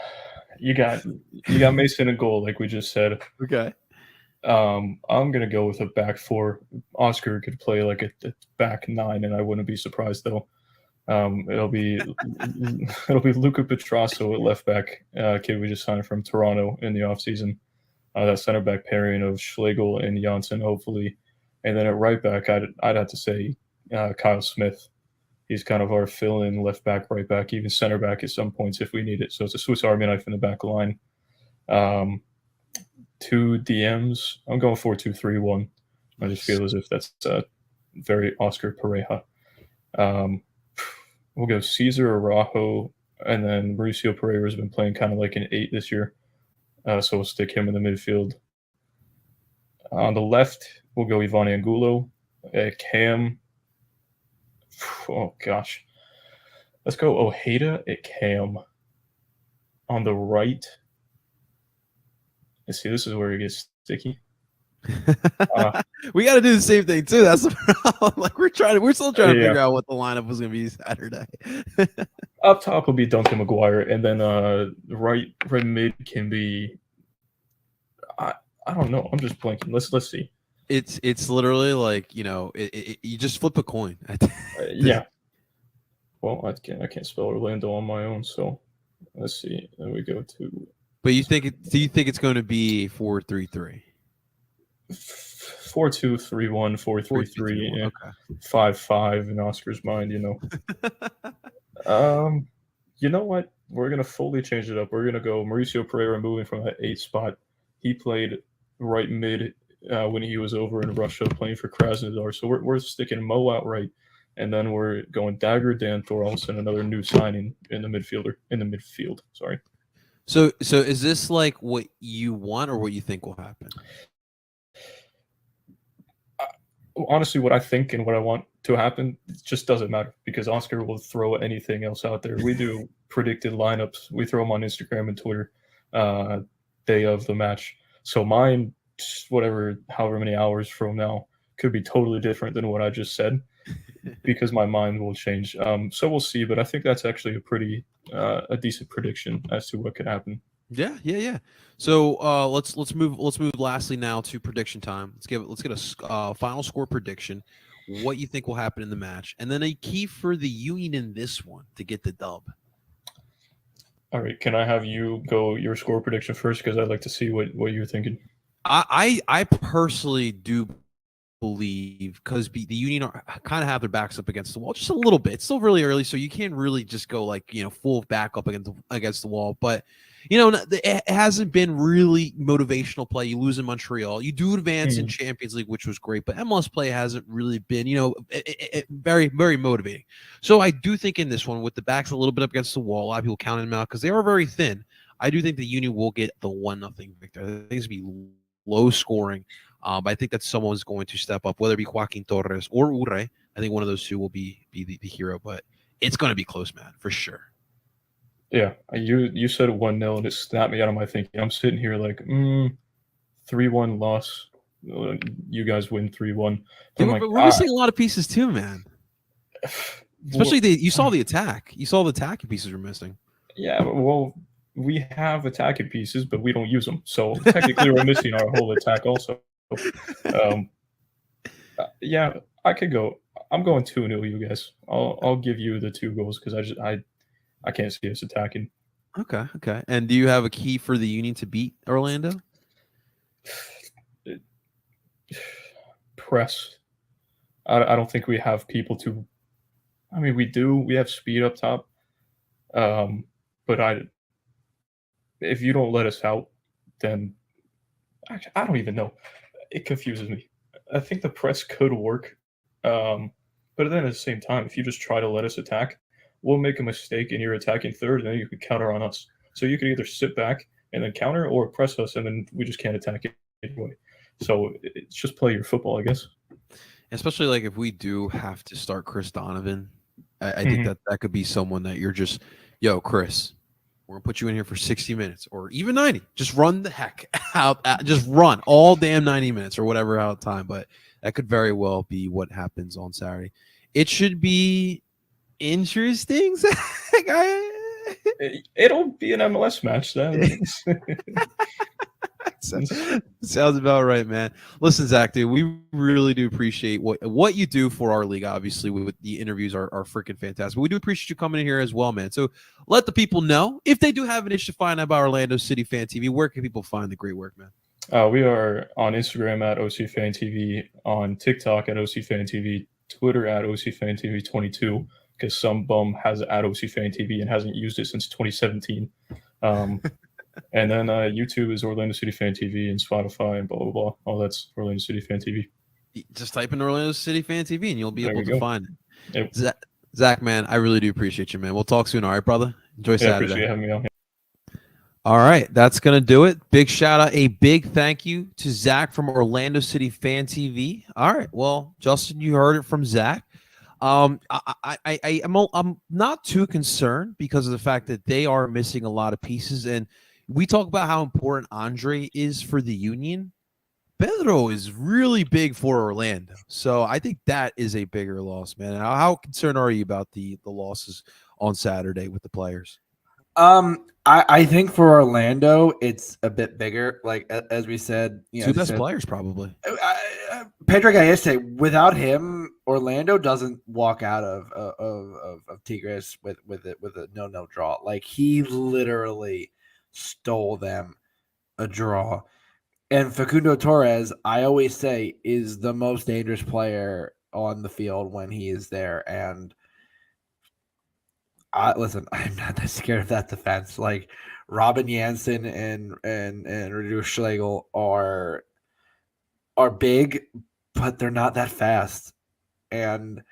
you got Mason in goal, like we just said. Okay. I'm gonna go with a back 4. Oscar could play like a back 9, and I wouldn't be surprised though. It'll be Luca Petrasso at left back, kid we just signed from Toronto in the offseason. That center back pairing of Schlegel and Janssen, hopefully, and then at right back, I'd have to say Kyle Smith. He's kind of our fill-in left back, right back, even center back at some points if we need it. So it's a Swiss Army knife in the back line. 2 DMs. I'm going 4-2-3-1. I just feel as if that's very Oscar Pareja. We'll go Cesar Araujo, and then Mauricio Pereira has been playing kind of like an 8 this year. So we'll stick him in the midfield. On the left, we'll go Ivan Angulo. Cam. Oh, gosh. Let's go Ojeda at Cam. On the right. Let's see, this is where it gets sticky. We got to do the same thing too. That's the problem. Like we're still trying to figure out what the lineup was going to be Saturday. Up top will be Duncan McGuire, and then right mid can be. I don't know. I'm just blanking. Let's see. It's literally like you just flip a coin. Yeah. Well, I can't spell Orlando on my own, so let's see. Then we go to. But do you think it's going to be 4-3-3? 4-2-3-1, 4-3-3, okay. 5-5 in Oscar's mind, You know what? We're gonna fully change it up. We're gonna go Mauricio Pereira moving from that 8 spot. He played right mid when he was over in Russia playing for Krasnodar. So we're sticking Mo out right, and then we're going Dagger Dan Thorolfsson, another new signing in the midfield. Sorry. So is this like what you want or what you think will happen? Honestly, what I think and what I want to happen, it just doesn't matter because Oscar will throw anything else out there. We do predicted lineups. We throw them on Instagram and Twitter day of the match. So mine, however many hours from now, could be totally different than what I just said because my mind will change. So we'll see, but I think that's actually a pretty a decent prediction as to what could happen. Yeah. So let's move lastly now to prediction time. Let's get a final score prediction. What you think will happen in the match, and then a key for the Union in this one to get the dub. All right, can I have you go your score prediction first? Because I'd like to see what you're thinking. I personally do believe because the Union kind of have their backs up against the wall just a little bit. It's still really early, so you can't really just go like full back up against the wall. But it hasn't been really motivational play. You lose in Montreal, you do advance in Champions League, which was great, but MLS play hasn't really been very very motivating. So I do think in this one, with the backs a little bit up against the wall, a lot of people counting them out because they are very thin. I do think the Union will get the 1-0 victory. I think it's gonna be low scoring. But I think that someone's going to step up, whether it be Joaquin Torres or Ure. I think one of those two will be the hero, but it's going to be close, man, for sure. Yeah, you said 1-0 and it snapped me out of my thinking. I'm sitting here like 3-1 loss. You guys win 3-1. We're missing a lot of pieces too, man. Especially you saw the attack. You saw the attacking pieces we're missing. Yeah, well, we have attacking pieces, but we don't use them. So technically, we're missing our whole attack also. Yeah, I could go. I'm going 2-0, you guys. I'll give you the 2 goals because I can't see us attacking. Okay. And do you have a key for the Union to beat Orlando? Press. I don't think we have people to. I mean, we do. We have speed up top. But if you don't let us out, then actually, I don't even know. It confuses me. I think the press could work, but then at the same time, if you just try to let us attack, we'll make a mistake and you're attacking third, and then you could counter on us. So you could either sit back and then counter, or press us, and then we just can't attack it anyway. So it's just play your football, I guess. Especially like if we do have to start Chris Donovan, I think that could be someone that you're just, yo, Chris, we're gonna put you in here for 60 minutes or even 90. Just run the heck out. Just run all damn 90 minutes or whatever out of time. But that could very well be what happens on Saturday. It should be interesting. It'll be an MLS match then. Sounds about right, man. Listen, Zach, dude, we really do appreciate what you do for our league. Obviously, with the interviews are freaking fantastic. We do appreciate you coming in here as well, man. So let the people know if they do have an issue to find out about Orlando City Fan TV. Where can people find the great work, man? We are on Instagram at OCFanTV, on TikTok at OCFanTV, Twitter at OCFanTV22, because some bum has at OCFanTV and hasn't used it since 2017. And then YouTube is Orlando City Fan TV, and Spotify and blah, blah, blah. All that's Orlando City Fan TV. Just type in Orlando City Fan TV and you'll be able to find it. Yep. Zach, man, I really do appreciate you, man. We'll talk soon. All right, brother? Enjoy Saturday. I appreciate having me on here. All right, that's going to do it. Big shout out, a big thank you to Zach from Orlando City Fan TV. All right, well, Justin, you heard it from Zach. I'm not too concerned because of the fact that they are missing a lot of pieces, and we talk about how important Andre is for the Union. Pedro is really big for Orlando. So I think that is a bigger loss, man. How concerned are you about the losses on Saturday with the players? I think for Orlando, it's a bit bigger. Like, as we said, two best players probably. Pedro Gallese, without him, Orlando doesn't walk out of Tigres with a no draw. Like, he literally stole them a draw. And Facundo Torres, I always say, is the most dangerous player on the field when he is there. And listen, I'm not that scared of that defense. Like, Robin Jansen and Radu Schlegel are big, but they're not that fast. And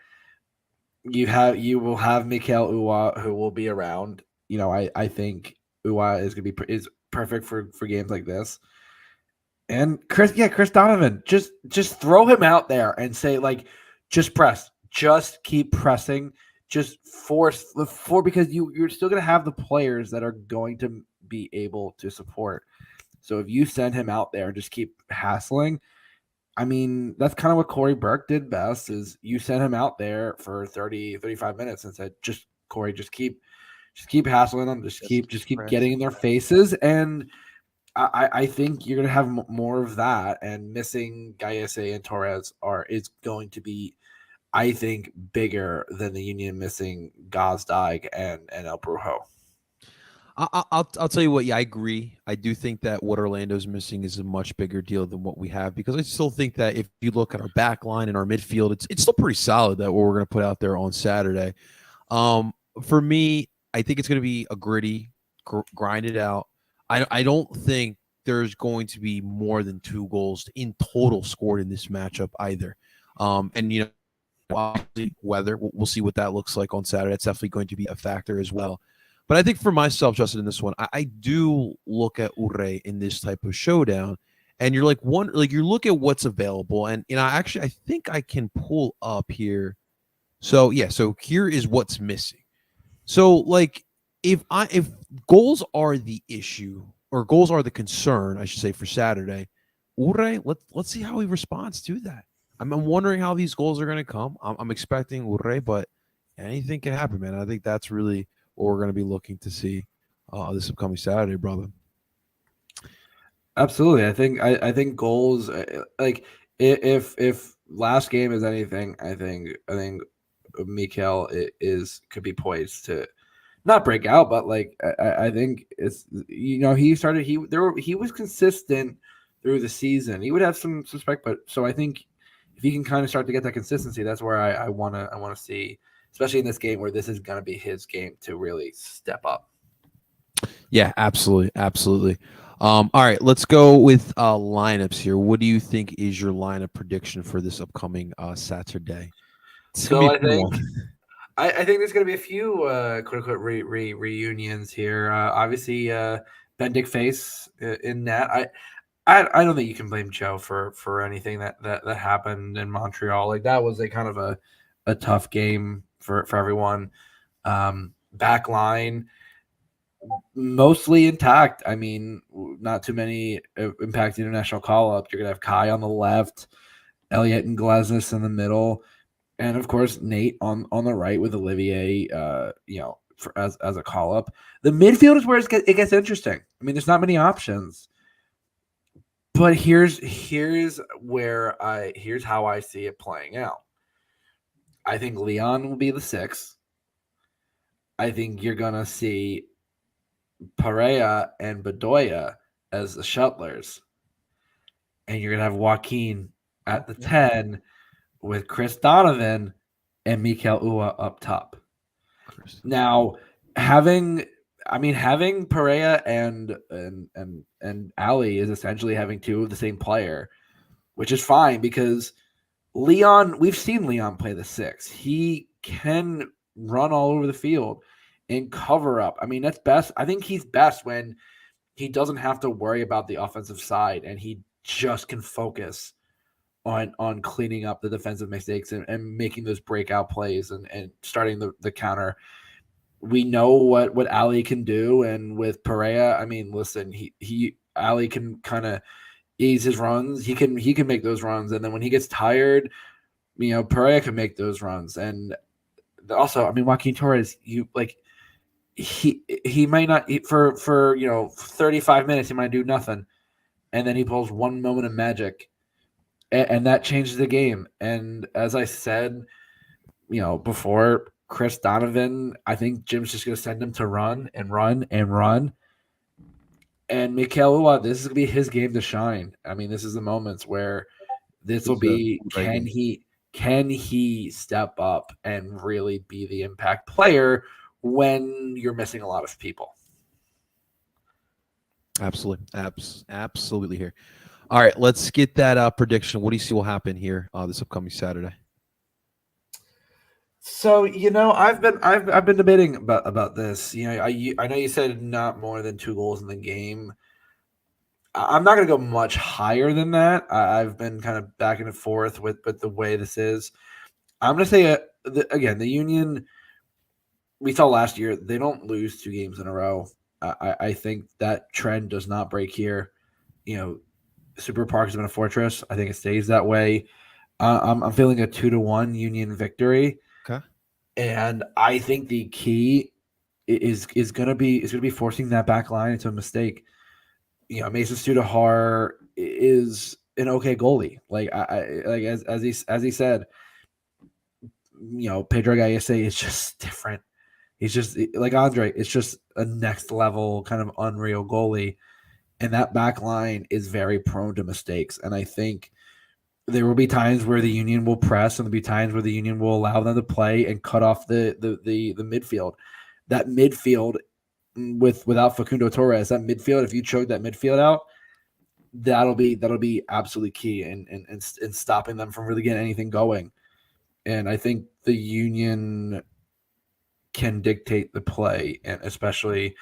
you will have Mikel Uwa, who will be around. I think Uwa is perfect for games like this. And Chris Donovan, just throw him out there and say, like, just press, just keep pressing, just force because you're still going to have the players that are going to be able to support. So if you send him out there and just keep hassling, I mean, that's kind of what Corey Burke did best, is you sent him out there for 30, 35 minutes and said, just Corey, just keep Just keep hassling them. Just keep getting in their faces, and I think you're gonna have more of that. And missing Gallese and Torres is going to be, I think, bigger than the Union missing Gazdag and El Brujo. I'll tell you what. Yeah, I agree. I do think that what Orlando's missing is a much bigger deal than what we have, because I still think that if you look at our back line and our midfield, it's still pretty solid, that what we're going to put out there on Saturday. For me, I think it's going to be a gritty, grind it out. I don't think there's going to be more than 2 goals in total scored in this matchup either. And obviously weather, we'll see what that looks like on Saturday. That's definitely going to be a factor as well. But I think for myself, Justin, in this one, I do look at Ure in this type of showdown, and you're you look at what's available, and I think I can pull up here. So here is what's missing. So if goals are the issue, or goals are the concern, I should say, for Saturday, Ure, let's see how he responds to that. I'm wondering how these goals are going to come. I'm expecting Ure, but anything can happen, man. I think that's really what we're going to be looking to see this upcoming Saturday, brother. Absolutely. I think goals, if last game is anything, I think Mikel could be poised to not break out, but I think it's, he was consistent through the season. He would have some suspect, but so I think if he can kind of start to get that consistency, that's where I want to see, especially in this game where this is going to be his game to really step up. Yeah, absolutely. All right, let's go with lineups here. What do you think is your lineup prediction for this upcoming Saturday? So I think there's going to be a few quote unquote reunions here. Obviously, Bendik Face in net. I don't think you can blame Joe for anything that happened in Montreal. Like, that was a kind of a tough game for everyone. Back line mostly intact. I mean, not too many impact international call-ups. You're gonna have Kai on the left, Elliott and Glesnes in the middle, and of course Nate on the right with Olivier. As a call-up. The midfield is where it gets interesting. I mean, there's not many options. But here's how I see it playing out. I think Leon will be the 6. I think you're gonna see Pereira and Bedoya as the shuttlers, and you're gonna have Joaquin at the 10 with Chris Donovan and Mikel Ua up top. Now, having Pereira and Ali is essentially having 2 of the same player, which is fine because Leon, we've seen Leon play the 6. He can run all over the field and cover up. I mean, that's best. I think he's best when he doesn't have to worry about the offensive side and he just can focus on cleaning up the defensive mistakes and making those breakout plays and starting the counter. We know what Ali can do, and with Pereira, I mean, listen, Ali can kind of ease his runs. He can make those runs, and then when he gets tired, Pereira can make those runs. And also, I mean, Joaquin Torres, he might not for 35 minutes he might do nothing, and then he pulls one moment of magic, and that changes the game. And as I said, before, Chris Donovan, I think Jim's just going to send him to run and run and run. And Mikel Ua, this is going to be his game to shine. I mean, this is the moments where this will be, can he step up and really be the impact player when you're missing a lot of people? Absolutely here. All right, let's get that prediction. What do you see will happen here this upcoming Saturday? So I've been debating about this. I know you said not more than 2 goals in the game. I'm not going to go much higher than that. I've been kind of back and forth with the way this is. I'm going to say again, the Union, we saw last year, they don't lose 2 games in a row. I think that trend does not break here. Super Park has been a fortress. I think it stays that way. I'm feeling a 2-1 Union victory. Okay. And I think the key is gonna be forcing that back line into a mistake. Mason Studahar is an okay goalie. Like as he said, Pedro Gallese is just different. He's just like Andre. It's just a next level kind of unreal goalie, and that back line is very prone to mistakes. And I think there will be times where the Union will press, and there'll be times where the Union will allow them to play and cut off the midfield. That midfield without Facundo Torres, that midfield, if you choke that midfield out, that'll be absolutely key in stopping them from really getting anything going. And I think the Union can dictate the play, and especially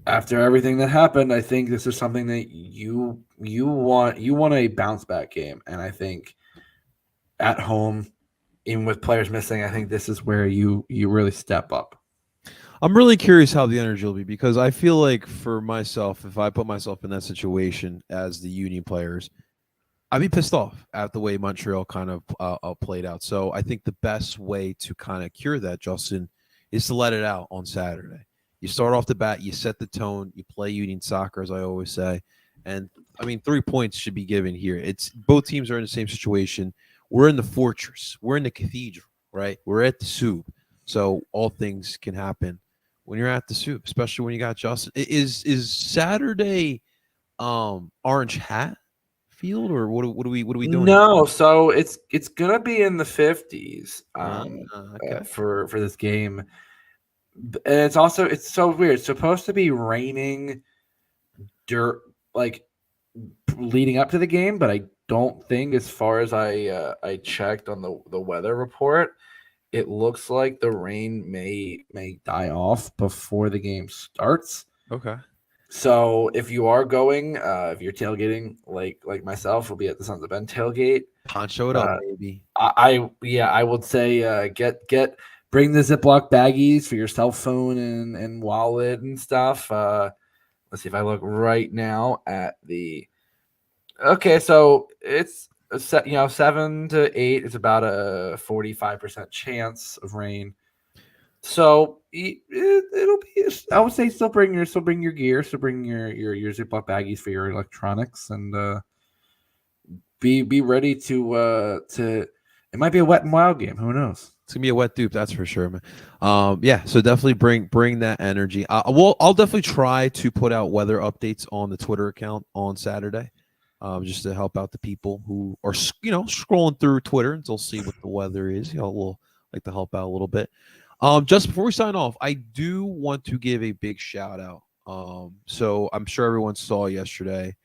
after everything that happened, I think this is something that you want a bounce back game. And I think at home, even with players missing, I think this is where you really step up. I'm really curious how the energy will be, because I feel like for myself, if I put myself in that situation as the Union players, I'd be pissed off at the way Montreal kind of played out. So I think the best way to kind of cure that, Justin, is to let it out on Saturday. You start off the bat, you set the tone, you play Union soccer, as I always say. And, 3 points should be given here. It's both teams are in the same situation. We're in the fortress. We're in the cathedral, right? We're at the soup. So all things can happen when you're at the soup, especially when you got Justin. Is Saturday Orange Hat field, or what are we doing? No, so it's gonna be in the 50s Okay. for this game. And it's so weird. It's supposed to be raining like leading up to the game, but I don't think, as far as I checked on the weather report, it looks like the rain may die off before the game starts. Okay. So if you are going, if you're tailgating like myself, we'll be at the Sons of Ben tailgate. Poncho it up, baby. I would say bring the Ziploc baggies for your cell phone and wallet and stuff. Let's see if I look right now at the. Okay, so it's 7 to 8. It's about a 45% chance of rain. So it'll be. I would say still bring your gear. So bring your Ziploc baggies for your electronics, and be ready to. It might be a wet and wild game. Who knows? It's gonna be a wet dupe, that's for sure, man. Yeah, so definitely bring that energy. I'll definitely try to put out weather updates on the Twitter account on Saturday, just to help out the people who are scrolling through Twitter and they'll see what the weather is. We'll like to help out a little bit. Just before we sign off, I do want to give a big shout out. So I'm sure everyone saw yesterday.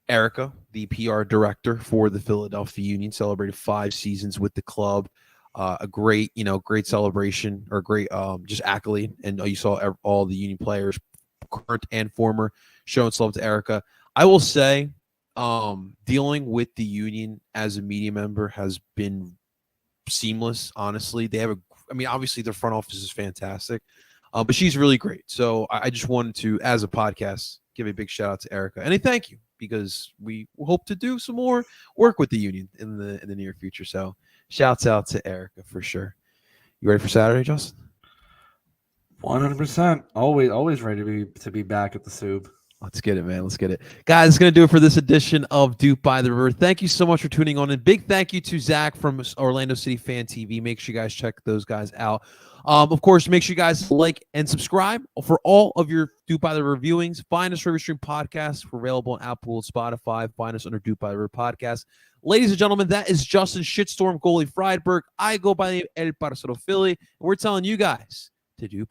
Erica, the PR director for the Philadelphia Union, celebrated 5 seasons with the club. A great celebration, or great just accolade. And you saw all the Union players, current and former, showing love to Erica. I will say, dealing with the Union as a media member has been seamless. Honestly, they have obviously their front office is fantastic, but she's really great. So I just wanted to, as a podcast, give a big shout out to Erica and a thank you, because we hope to do some more work with the Union in the near future. So shouts out to Erica for sure. You ready for Saturday, Justin? 100%. Always ready to be back at the soup. Let's get it, man. Let's get it. Guys, it's going to do it for this edition of Dupe by the River. Thank you so much for tuning on. And big thank you to Zach from Orlando City Fan TV. Make sure you guys check those guys out. Of course, make sure you guys like and subscribe for all of your Dupe by the River viewings. Find us for Stream Podcasts. We're available on Apple, Spotify. Find us under Dupe by the River Podcast. Ladies and gentlemen, that is Justin Shitstorm Goalie Friedberg. I go by the name El Parcero Philly. And we're telling you guys to do